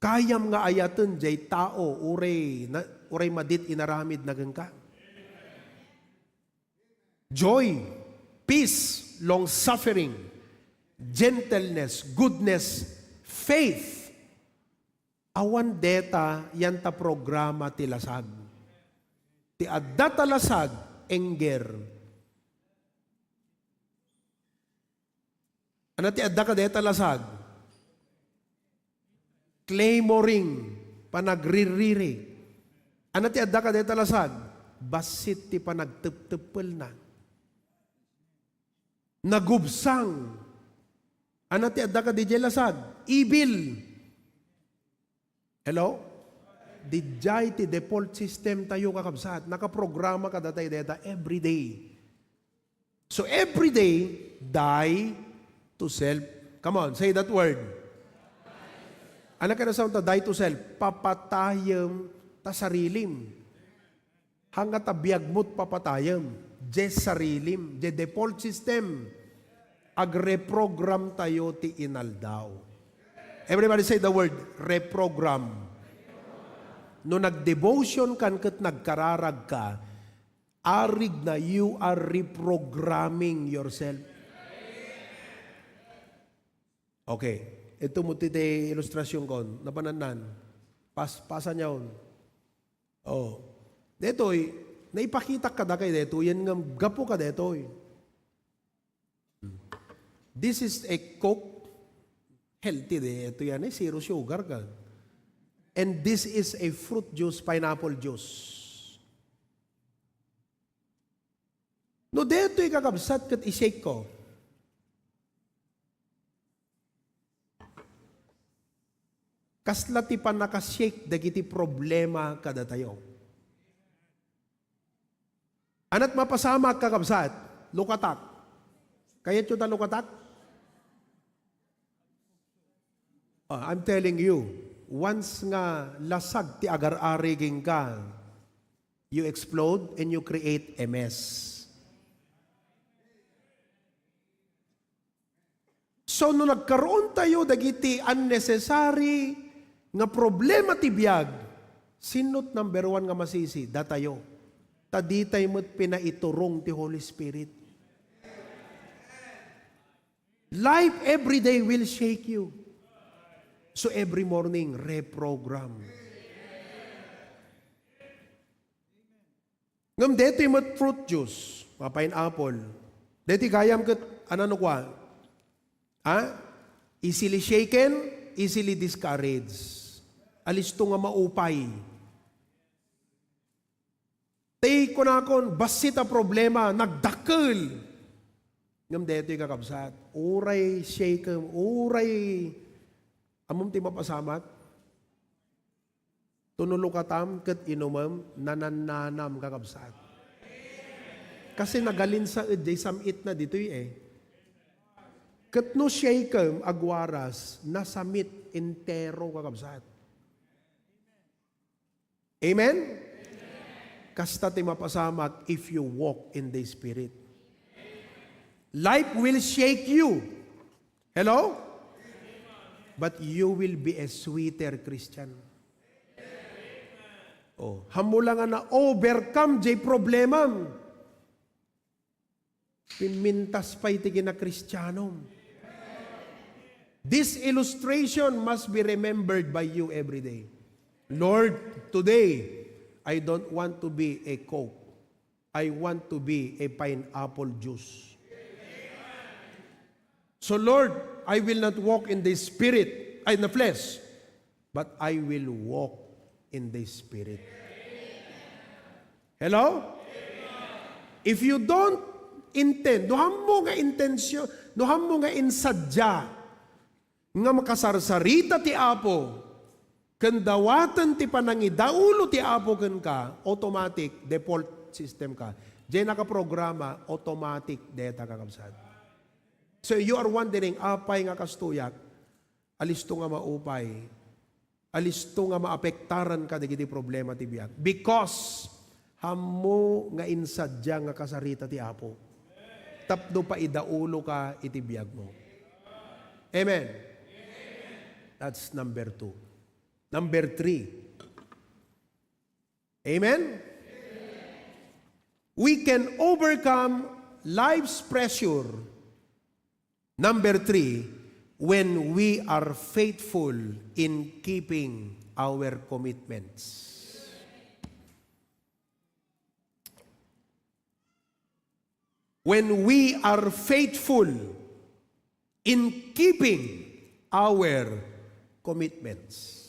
Kayam nga ayaten jay tao uray madit inaramid na ka. Joy, peace, long-suffering, gentleness, goodness, faith, Awan deta yan ta programa ti lasag. Ti adda ta lasag, enger. Ano ti adda ka deta lasag? Clamoring, panagririri. Ano ti adda ka deta lasag? Basit ti panagteptepel na. Nagubsang. Ano ti adda ka di lasag? Ibil. Hello? Dijay ti default system tayo kakabsat. Nakaprograma ka datay deta every day. So every day, die to self. Come on, say that word. Ano ka na sound ta? Die to self. Papatayam ta sarilim. Hanga ta biagmut papatayam. Je sarilim. Je default system. Agreprogram tayo ti inaldaw. Everybody say the word, reprogram. No nag-devotion kan kat nagkararag ka, arig na you are reprogramming yourself. Okay. Ito mo tite ilustrasyon ko. Napananan. Pasa niya on. Oh. Detoy, naipakita ka da kay deto. Yan nga, gapo ka detoy. This is a Coke. Healthy de. Ito yan eh. Zero sugar ka. And this is a fruit juice, pineapple juice. No, deto'y kakabsat kat i-shake ko. Kasla ti pa nakashake dagiti problema kada tayo. Anat mapasama kakabsat, lukatak. Kaya ito ta lukatak? I'm telling you, once nga lasag ti agar-ariging ka, you explode and you create a mess. So, no nagkaroon tayo dagiti unnecessary nga problema ti biyag, sinot number one nga masisi, datayo. Taditay mo't pinaiturong ti Holy Spirit. Life every day will shake you. So every morning, reprogram. Ngam deti mo't fruit juice, mga pineapple. Deti gayam kat, ano kwa? Easily shaken, easily discouraged. Alisto nga maupay. Tay ko na kon, basit a problema, nagdakkel. Ngam deti kakabsat. Uray shaken, uray amom ti mapasamat. Tunulukatam ket inumam, nanananam kakabsat. Kasi nagalin sa edi, samit na dito eh. Ket no shakem agwaras, nasamit entero kakabsat. Amen? Kasta ti mapasamak if you walk in the Spirit. Life will shake you. Hello? But you will be a sweeter Christian. Oh, hamula nga na overcome jay problemam. Pimintas pa iti na Kristiyanom. This illustration must be remembered by you every day. Lord, today, I don't want to be a Coke. I want to be a pineapple juice. So Lord, I will not walk in the spirit, in the flesh, but I will walk in the Spirit. Hello? If you don't intend, duham mo nga intensyon, duham mo nga insadya, nga makasarsarita ti Apo, kandawatan ti panangidaulo ti Apo ken ka, automatic, default system ka. Diyan nakaprograma, automatic, deta kakabsad. So you are wondering, apay nga kastuyak, alisto nga maupay, alisto nga maapektaran ka digiti problema ti biyak. Because hamo nga insadya nga kasarita ti Apo. Tapdo pa idaulo ka iti biyak mo. Amen. That's number 2. Number 3. Amen? We can overcome life's pressure. Number 3, when we are faithful in keeping our commitments. When we are faithful in keeping our commitments.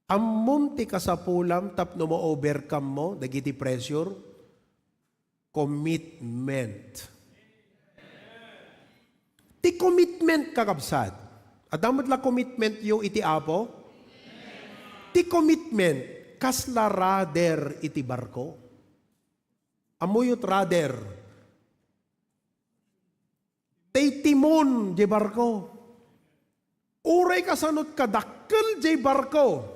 Ammon ti kasapulam tapno mo overcome mo, dagiti pressure, commitment. Ti commitment kakabsat. Adamot la commitment yung iti apo? Ti commitment, kasla rather iti barko. Amuyot rather. Tay timon di barko. Uray kasanot kadakkel di barko.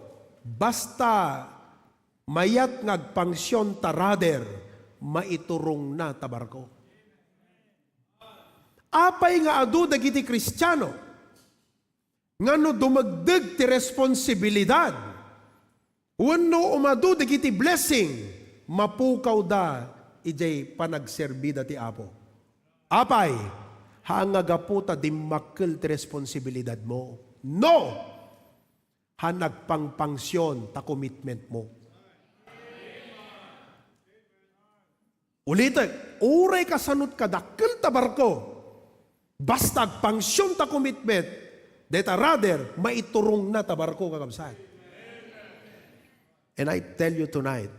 Basta mayat ngagpangsyon ta rather, maiturong na ta barko. Apay nga adu dagiti Kristiyano, ngano dumagdag ti responsibilidad, wano umadu dagiti blessing, mapukaw da ijay panagserbida ti Apo. Apay, hangagaputa dimmakkel ti responsibilidad mo. No! Hanagpangpangsyon ta commitment mo. Ulitin, uray kasanot kadakkel ta barko, basta pangsyon ta commitment, deta rather, maiturong na ta barko kakabsat. And I tell you tonight,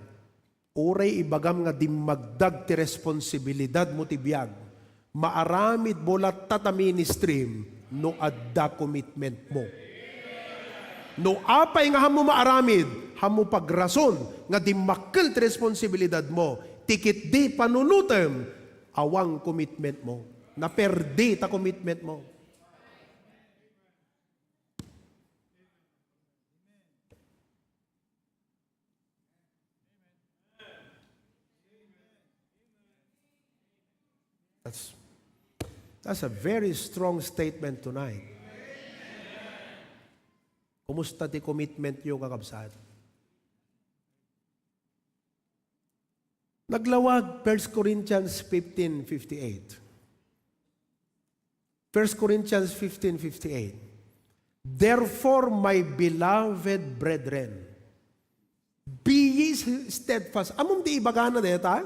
uray ibagam nga dimagdag ti responsibilidad mo ti biyag, maaramid bolat tata ministry no adda commitment mo. No apay nga hamo maaramid, hamo pagrason nga dimmakkel ti responsibilidad mo, tikit di panunutem, awang commitment mo. Naperdi ta commitment mo. That's a very strong statement tonight. Kumusta ti commitment yung kakabsat? Naglawag 1 Corinthians 15:58. 1 Corinthians 15:58. Therefore, my beloved brethren, be ye steadfast. Among di ibagana deta?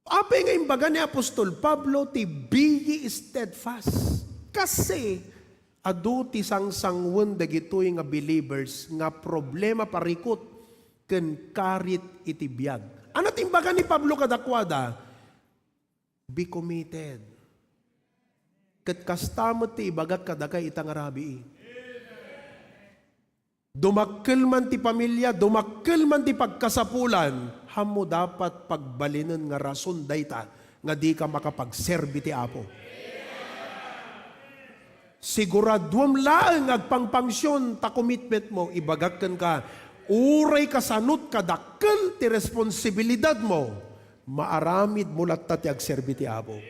Apay nga imbaga ni Apostol Pablo, ti be ye steadfast. Kasi, adu ti sangsangwen dagitoy nga believers nga problema parikot ken karit iti biag. Ano timbaga ni Pablo kadakwada? Be committed. Ket kastamot ti ibagat kadagay itang arabi. Dumakkel man ti pamilya, dumakkel man ti pagkasapulan, hamo dapat pagbalinan nga rason dayta nga di ka makapagserbi ti Apo. Siguraduam laeng agpangpangsyon ta commitment mo, ibagakkan ka, uray kasanot kadakkel ti responsibilidad mo, maaramid mulat ta ti agserbi ti Apo.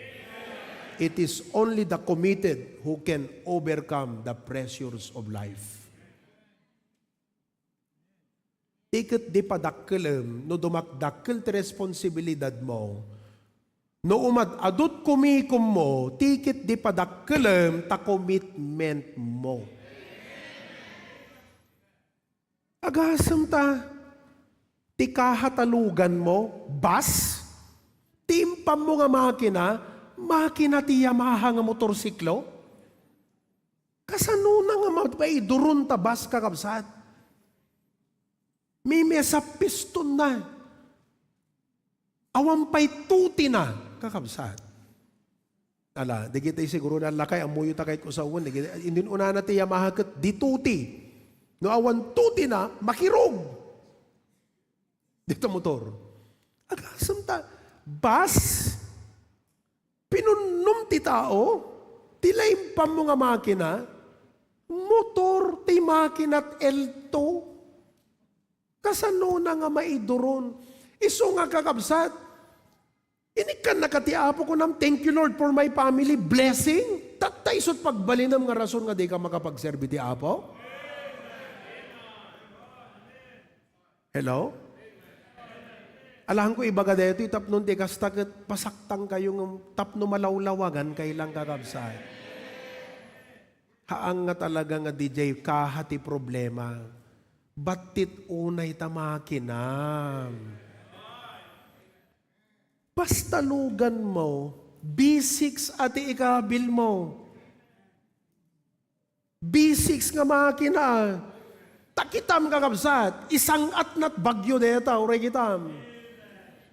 It is only the committed who can overcome the pressures of life. Ikot di padakkelem, no dumakdakkel ti responsibilidad mo, no umad adut kumikom mo, tikit di padakkelem ta commitment mo. Agasam ta, ti kahatalugan mo, bas, timpam mo nga makina ti Yamaha nga motorsiklo, kasanuna nga maidurun ta bas kakabsat. May mesa piston na. Awampay tuti na, kakabsat. Ala, di kita siguro na lakay, amuyo ta kahit kusawan, hindi una na ti Yamaha kat di tuti. No awan tuti na, makirog. Dito motor. Agasam ta, bas, pinunom ti tao, tilaympam mo nga makina, motor, ti makinat elto, kasano na nga maiduron. Iso nga kakabsat, inikan nakatiapo ko ng thank you Lord for my family, blessing. Tatay isot pagbalinam nga rason nga di ka makapagserbi ti Apo. Hello? Alahan ko ibaga dito, tapnon di kastakit, pasaktang kayong tapno malawlawagan kailang kakabsat. Haang nga talaga nga DJ kahati problema. batit unay tamakinam. Basta lugan mo, B6 ati ikabil mo. B6 nga makina, takitam kakabsat, isang atnat bagyo deta, uray kitam.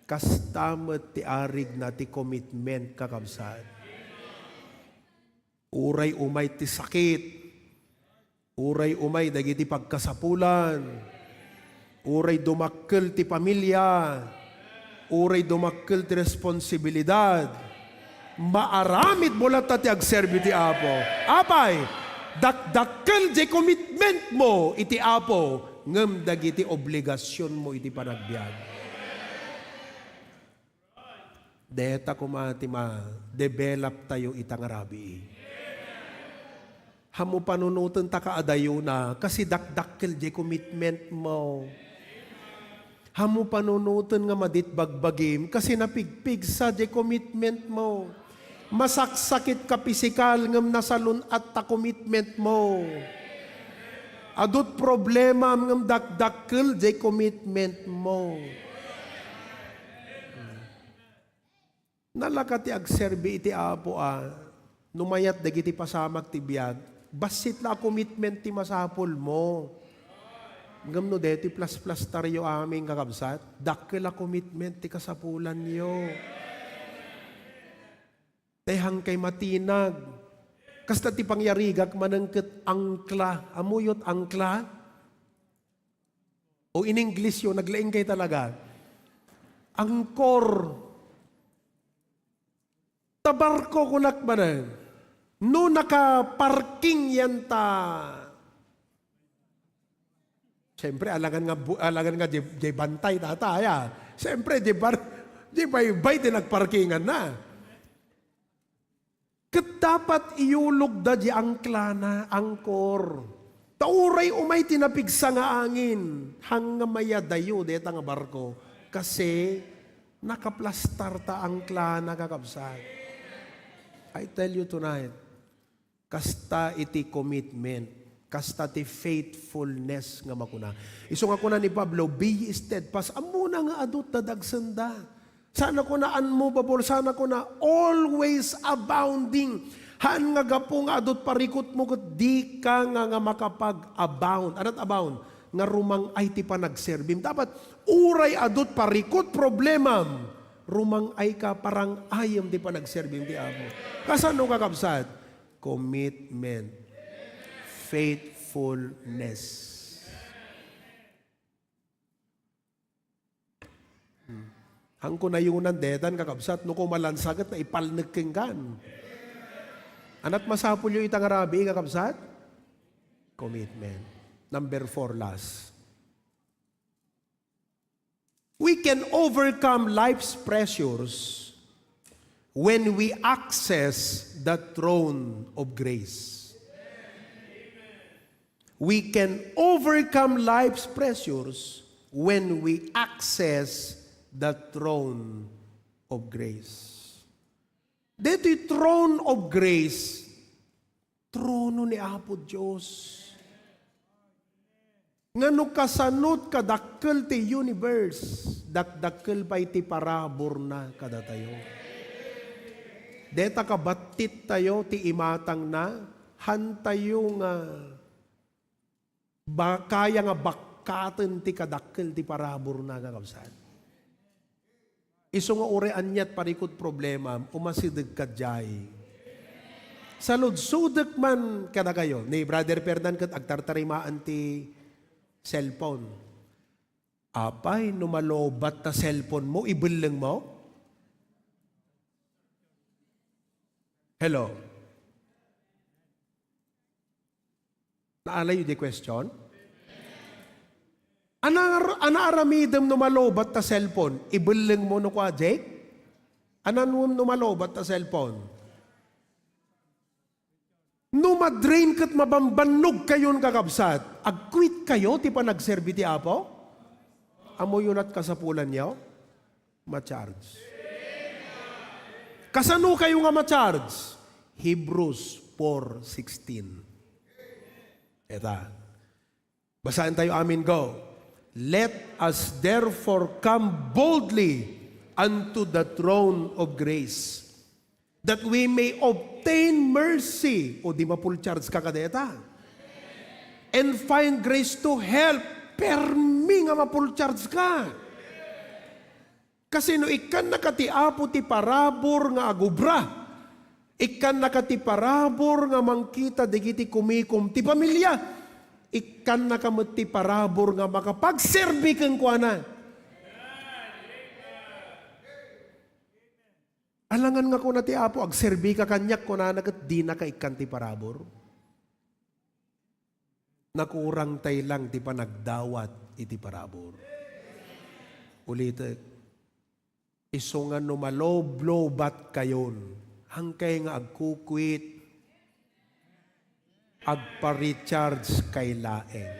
Kastamat ti arig na ti commitment kakabsat. Uray umay ti sakit, uray umay dagiti pagkasapulan, uray dumakkel ti pamilya, uray dumakkel ti responsibilidad, maaramid bulat ti agserbi ti Apo. Apay, dakdakkel di commitment mo iti Apo, ngem dagiti obligasyon mo iti panagbiag. Deta kumati develop tayo itang rabi. Hamu panunutan ta kaadayo na, kasi dakdakkel di commitment mo. Hamu panunutan nga madit bagbagim, kasi napigpig sa di commitment mo. Masaksakit ka pisikal ngam nasalun at ta commitment mo. Adut problema ngam dakdakkel di commitment mo. Nalakati agserbi iti Apo numayat dagiti pasamag ti biag, basit la commitment ti masapol mo. Ngam no deti plus taryo aming kakabsat, dakkel a commitment ti kasapulan niyo. Tehang kay matinag. Kasta ti pangyarigak manengket angkla. Amuyot angkla. O in English yun, naglaing kay talaga. Angkor. Tabarko kunak manan. No naka-parking yan ta. Siyempre, alangan nga di bantay tataya. Siyempre, di bay din nagparkingan na. Kat dapat iulog da di angkla na angkor. Tauray umay tinapigsa nga angin. Hanga maya dayo deta nga barko. Kasi nakaplastar ta angkla na kakabsat. I tell you tonight, kasta iti commitment, kasta ti faithfulness nga makuna. Iso nga kuna ni Pablo, be steadfast. Amuna nga adut dadagsanda. Sana ko na anmo babor, sana ko na always abounding. Han nga gapo nga adot parikot mo ket di ka nga makapag-abound. Anat abound? Nga rumang ay ti panagserbim. Dapat uray adot parikot problemam. Rumang ay ka parang ayam ti panagserbim ti Amo. Kasano kakabsat? Commitment. Faithfulness. Hang ko na yung nandedan kakabsat, no kumalansagat na ipalnagkinggan. Anat masapul yung itang arabi kakabsat? Commitment. Number 4 last. We can overcome life's pressures when we access the throne of grace. We can overcome life's pressures when we access the throne of grace. Dito'y throne of grace, trono ni Apo Diyos. Ngano kasanot kadakkel ti universe, dakdakkel pa iti parabor na kadatayo. Deta kabatit tayo ti imatang na, hantayo nga kaya nga bakaten ti kadakkel ti parabor na kakabsat. Iso nga ure anyat parikot problema, umasidag kadjay. Saludsudek man kada kayo, ni Brother Fernan kat agtartarimaan ti cellphone. Apay, numalobat ta cellphone mo, ibileng mo? Hello? Naalay yung question? Anaaramidem numalobat ta cellphone, ibileng mo no kwa, Jake? Ananum numalobat ta cellphone? Numadrain kat mabambanog kayon kakabsat, agquit kayo ti panagserbi ti Apo? Amo yun at kasapulan niyo? Ma-charge. Kasano kayo nga ma-charge? Hebrews 4:16. Eta. Basahin tayo, amin, go. Let us therefore come boldly unto the throne of grace, that we may obtain mercy. O di ma-full charge ka kadeta. And find grace to help. Permi nga ma-full charge ka. Kasi no ikan nakatiapo ti parabor nga agubra, ikan nakati parabor nga mangkita digiti kumikom ti pamilya, ikan nakamati parabor nga makapagserbi kang kuana. Alangan nga ko na ti apo, agserbi ka kanyak ko na nagat di na ka ikan ti parabor. Nakurang tay lang ti panagdawat iti parabor. Ulit, isungan no malob-lobat kayon, hangkay nga agkukwit, agpa-recharge kay laeng.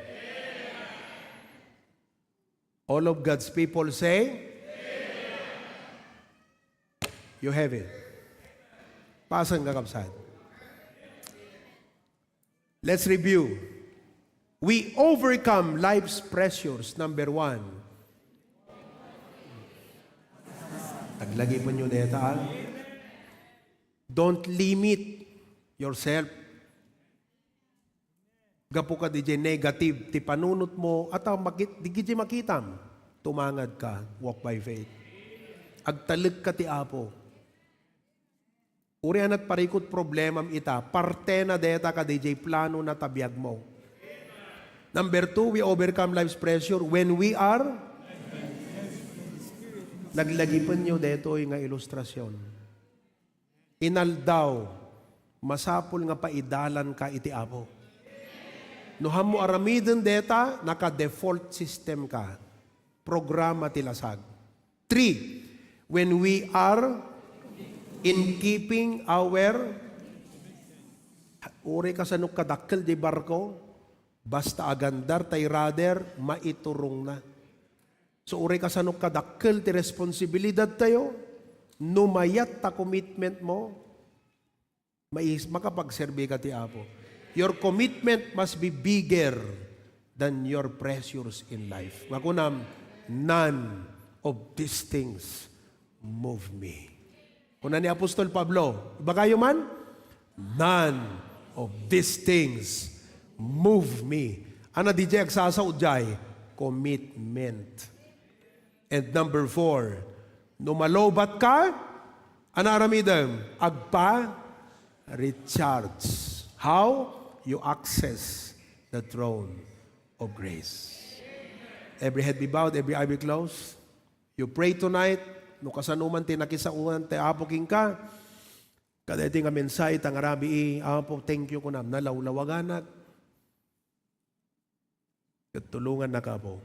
All of God's people say, you have it. Pasang kakapsat. Let's review. We overcome life's pressures. Number 1. Taglagi po nyo neta. Don't limit yourself. Gapo ka di negative, ti panunot mo, at di giti makitam, tumangad ka, walk by faith. Agtalag ka ti apo. Urian at parikot problemam ita, parte na deta ka DJ plano na tabiyag mo. Number 2, we overcome life's pressure when we are naglagipan nyo deto nga ilustrasyon. Inaldaw, masapul nga paidalan ka iti apo. Nuham mo aramidin deta, naka-default system ka. Programa tilasag. 3, when we are in keeping our uri kasanok kadakkel di barko, basta agandar tay rather maiturong na. So uri kasanok kadakkel ti responsibilidad tayo, numayat ta commitment mo, makapagserbi ka ti apo. Your commitment must be bigger than your pressures in life. Makunam, none of these things move me. Kuna ni Apostol Pablo, iba kayo man? None of these things move me. Ana di jay agsasaudjay? Commitment. And number 4, numalobat ka, ana aramidem, agpa, recharge. How? You access the throne of grace. Every head be bowed, every eye be closed. You pray tonight, no kasanuman tinakisauan, te apoking ka, kada iti nga mensay, tangarabi, apo, thank you ko na, nalawlawaganat, katulungan na ka po.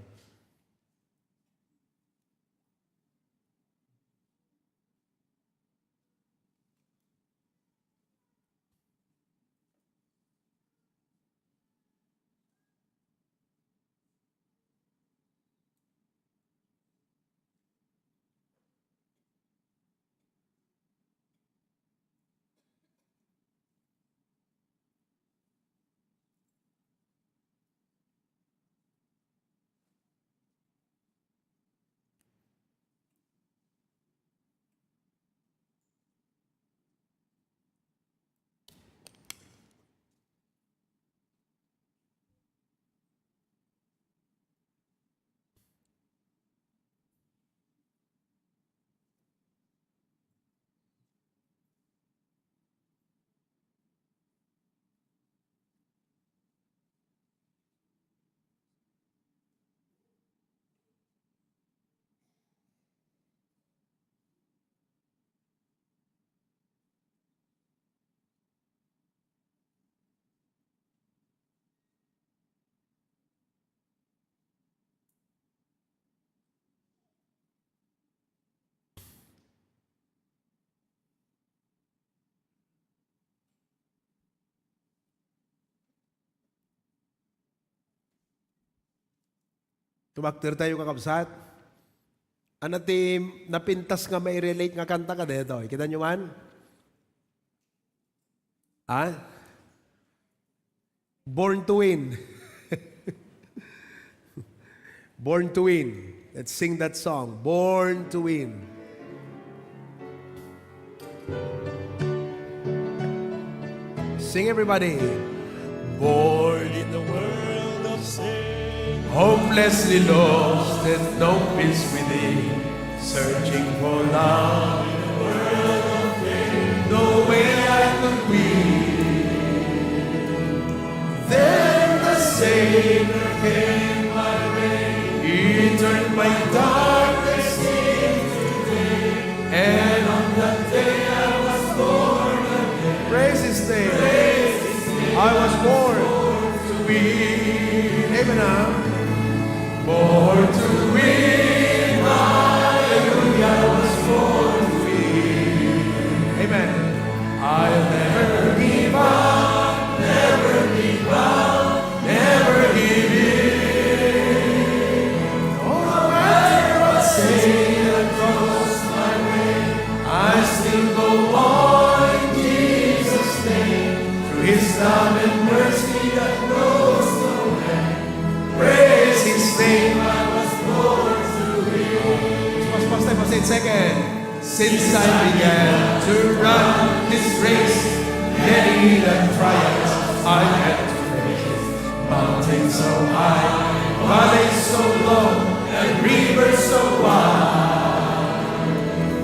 Tumaktir tayo kakabsat. Ano ti napintas nga may relate nga kanta ka dito? Kita nyo man? Ha? Born to win. Born to win. Let's sing that song. Born to win. Sing everybody. Born in the world of sin, hopelessly lost and no peace within, searching for love in the world of pain, no way I could win. Then the Savior came my way, He turned my darkness into day, and on that day I was born again. Praise His name. I was born to win. Amen. Born to win. Hallelujah. I was born to win. Amen. I'll never give up. Never give up. Never give in. No matter what Satan throws my way, I still go on in Jesus' name. His love and mercy that knows no end. Praise His name. I was born to win. First time, second. Since I began to run this race, many the trials I had to face. Mountains so high, valleys so low, and rivers so wide.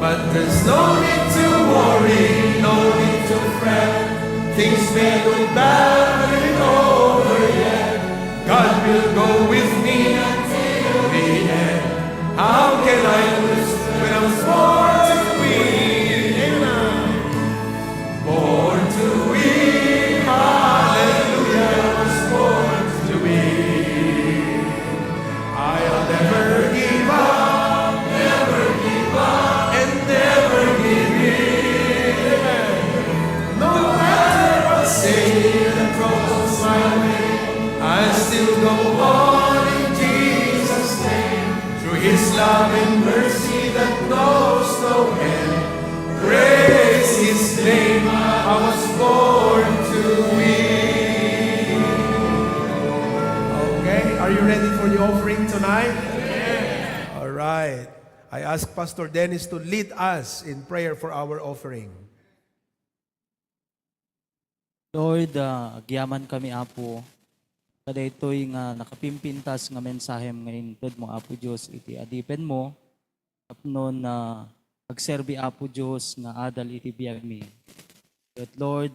But there's no need to worry, no need to fret. Things may look bad, but it ain't over yet. God will go with me until the end. How can I lose when I'm born to win? Amen. Born to win. Hallelujah. I was born to win. I'll never give up, never give up, and never give in. Amen. No matter Satan throws my way, I still go on in Jesus' name. Through His love and mercy that knows no end. Praise His name. I was born to win. Okay, are you ready for the offering tonight? Yeah. All right. I ask Pastor Dennis to lead us in prayer for our offering. Lord, agyaman kami, Apo. Kada ito'y nga nakapimpintas nga mensahe ngayon tod mo, Apo Diyos, iti adipen mo. Tapnon na agserbi, Apo Diyos, nga adal iti biyag mi. But Lord,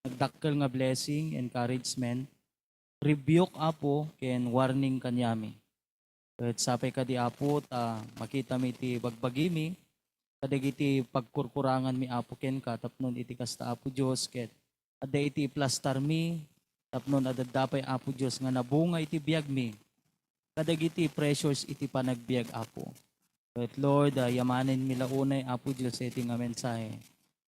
nagdakkel nga blessing, encouragement, rebuke, Apo, ken warning kanyami. At sapay ka di, Apo, makita mi iti bagbagimi, kadagiti pagkurkurangan mi, Apo, ken ka, tapnon iti kasta, Apo Diyos, ket ada iti plastar mi, tapnon adadapay, Apo Diyos, nga nabunga iti biyag mi, kadagiti pressures iti panagbiag, Apo. But Lord, yamanin mi launay, Apo Diyos, iti nga mensahe.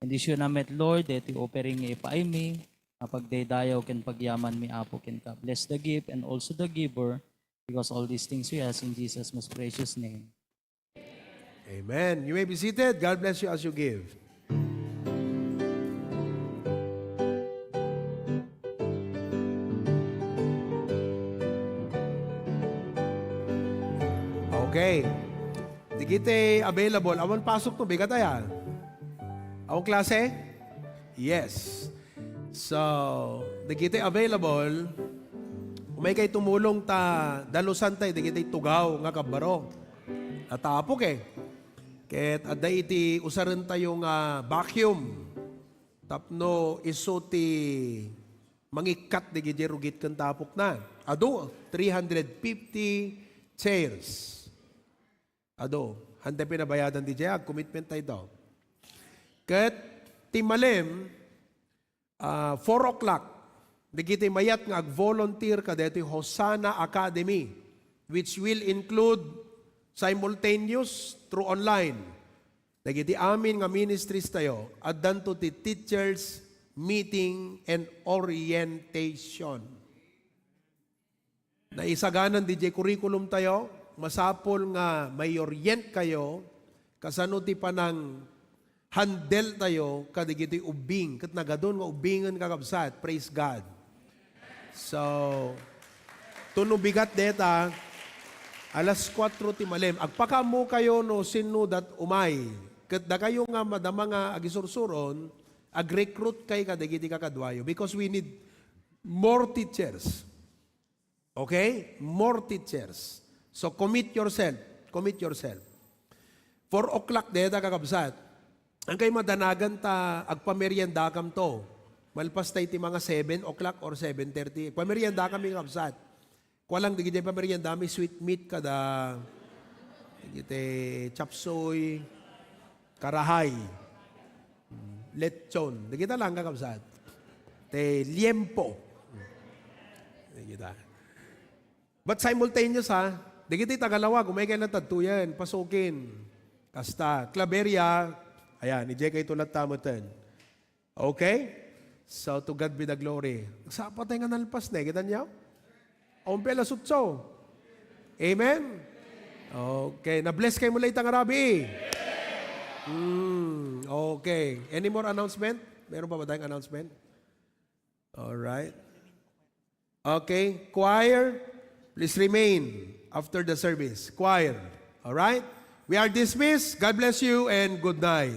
Hindi siya namet, Lord, iti offering ipaay mi, pagdaydayaw ken pagyaman mi, Apo, ken ka. Bless the gift and also the giver, because all these things we ask in Jesus' most precious name. Amen. You may be seated. God bless you as you give. Okay. Di kita available. Awan pasok to. Bigat ayan. Awang klase? Yes. So, di kita available. Kung may kayo tumulong ta dalusan tayo, di kita tugaw nga kabaro. Natapok eh. Ket adda iti usaran tayo nga vacuum. Tapno iso ti mangikat di gidi rugit kan tapok na. Ado 350 chairs. Ado, handa pinabayadan di jayag, commitment tayo daw. Ket timalem 4 o'clock di giti mayat nga ag-volunteer ka dito Hosanna Academy, which will include simultaneous through online. Nagiti amin nga ministries tayo, addan to ti teachers meeting and orientation. Naisaganan DJ curriculum tayo, masapol nga may orient kayo, kasano ti panang handle tayo, kadigiti ubing, kat nagadon nga ubingan kakabsat, praise God. So, tunubigat deta, Alas 4 ti malim. Agpakamu kayo no sinudat umay. Ket da kayo nga madama nga agisursuron, ag-recruit kay kadagiti kakadwayo because we need more teachers. Okay? More teachers. So commit yourself. Commit yourself. 4 o'clock de da kakabsat. Ang kay madanagan ta agpamerienda kam to. Malpas tayo ti mga 7 o'clock or 7:30. Pamerienda kami kakabsat. Kuwalang digiti pamerienda mi sweet meat kada digiti chapsoy, karahay, lechon. Digita lang kakabsat. Te liempo. Digita. But simultaneous ha, digiti tagalawa, kung may kailan tatuyan, pasukin. Kasta, klaberya, ayan, ni Jekay tulad tamutan. Okay? So, to God be the glory. Sa patay nga nalpas na, kita niyo? Ompela sutso. Amen? Okay. Na-bless kayo mula itang Arabi. Okay. Any more announcement? Meron pa ba tayong announcement? Alright. Okay. Choir, please remain after the service. Choir. Alright? We are dismissed. God bless you and good night.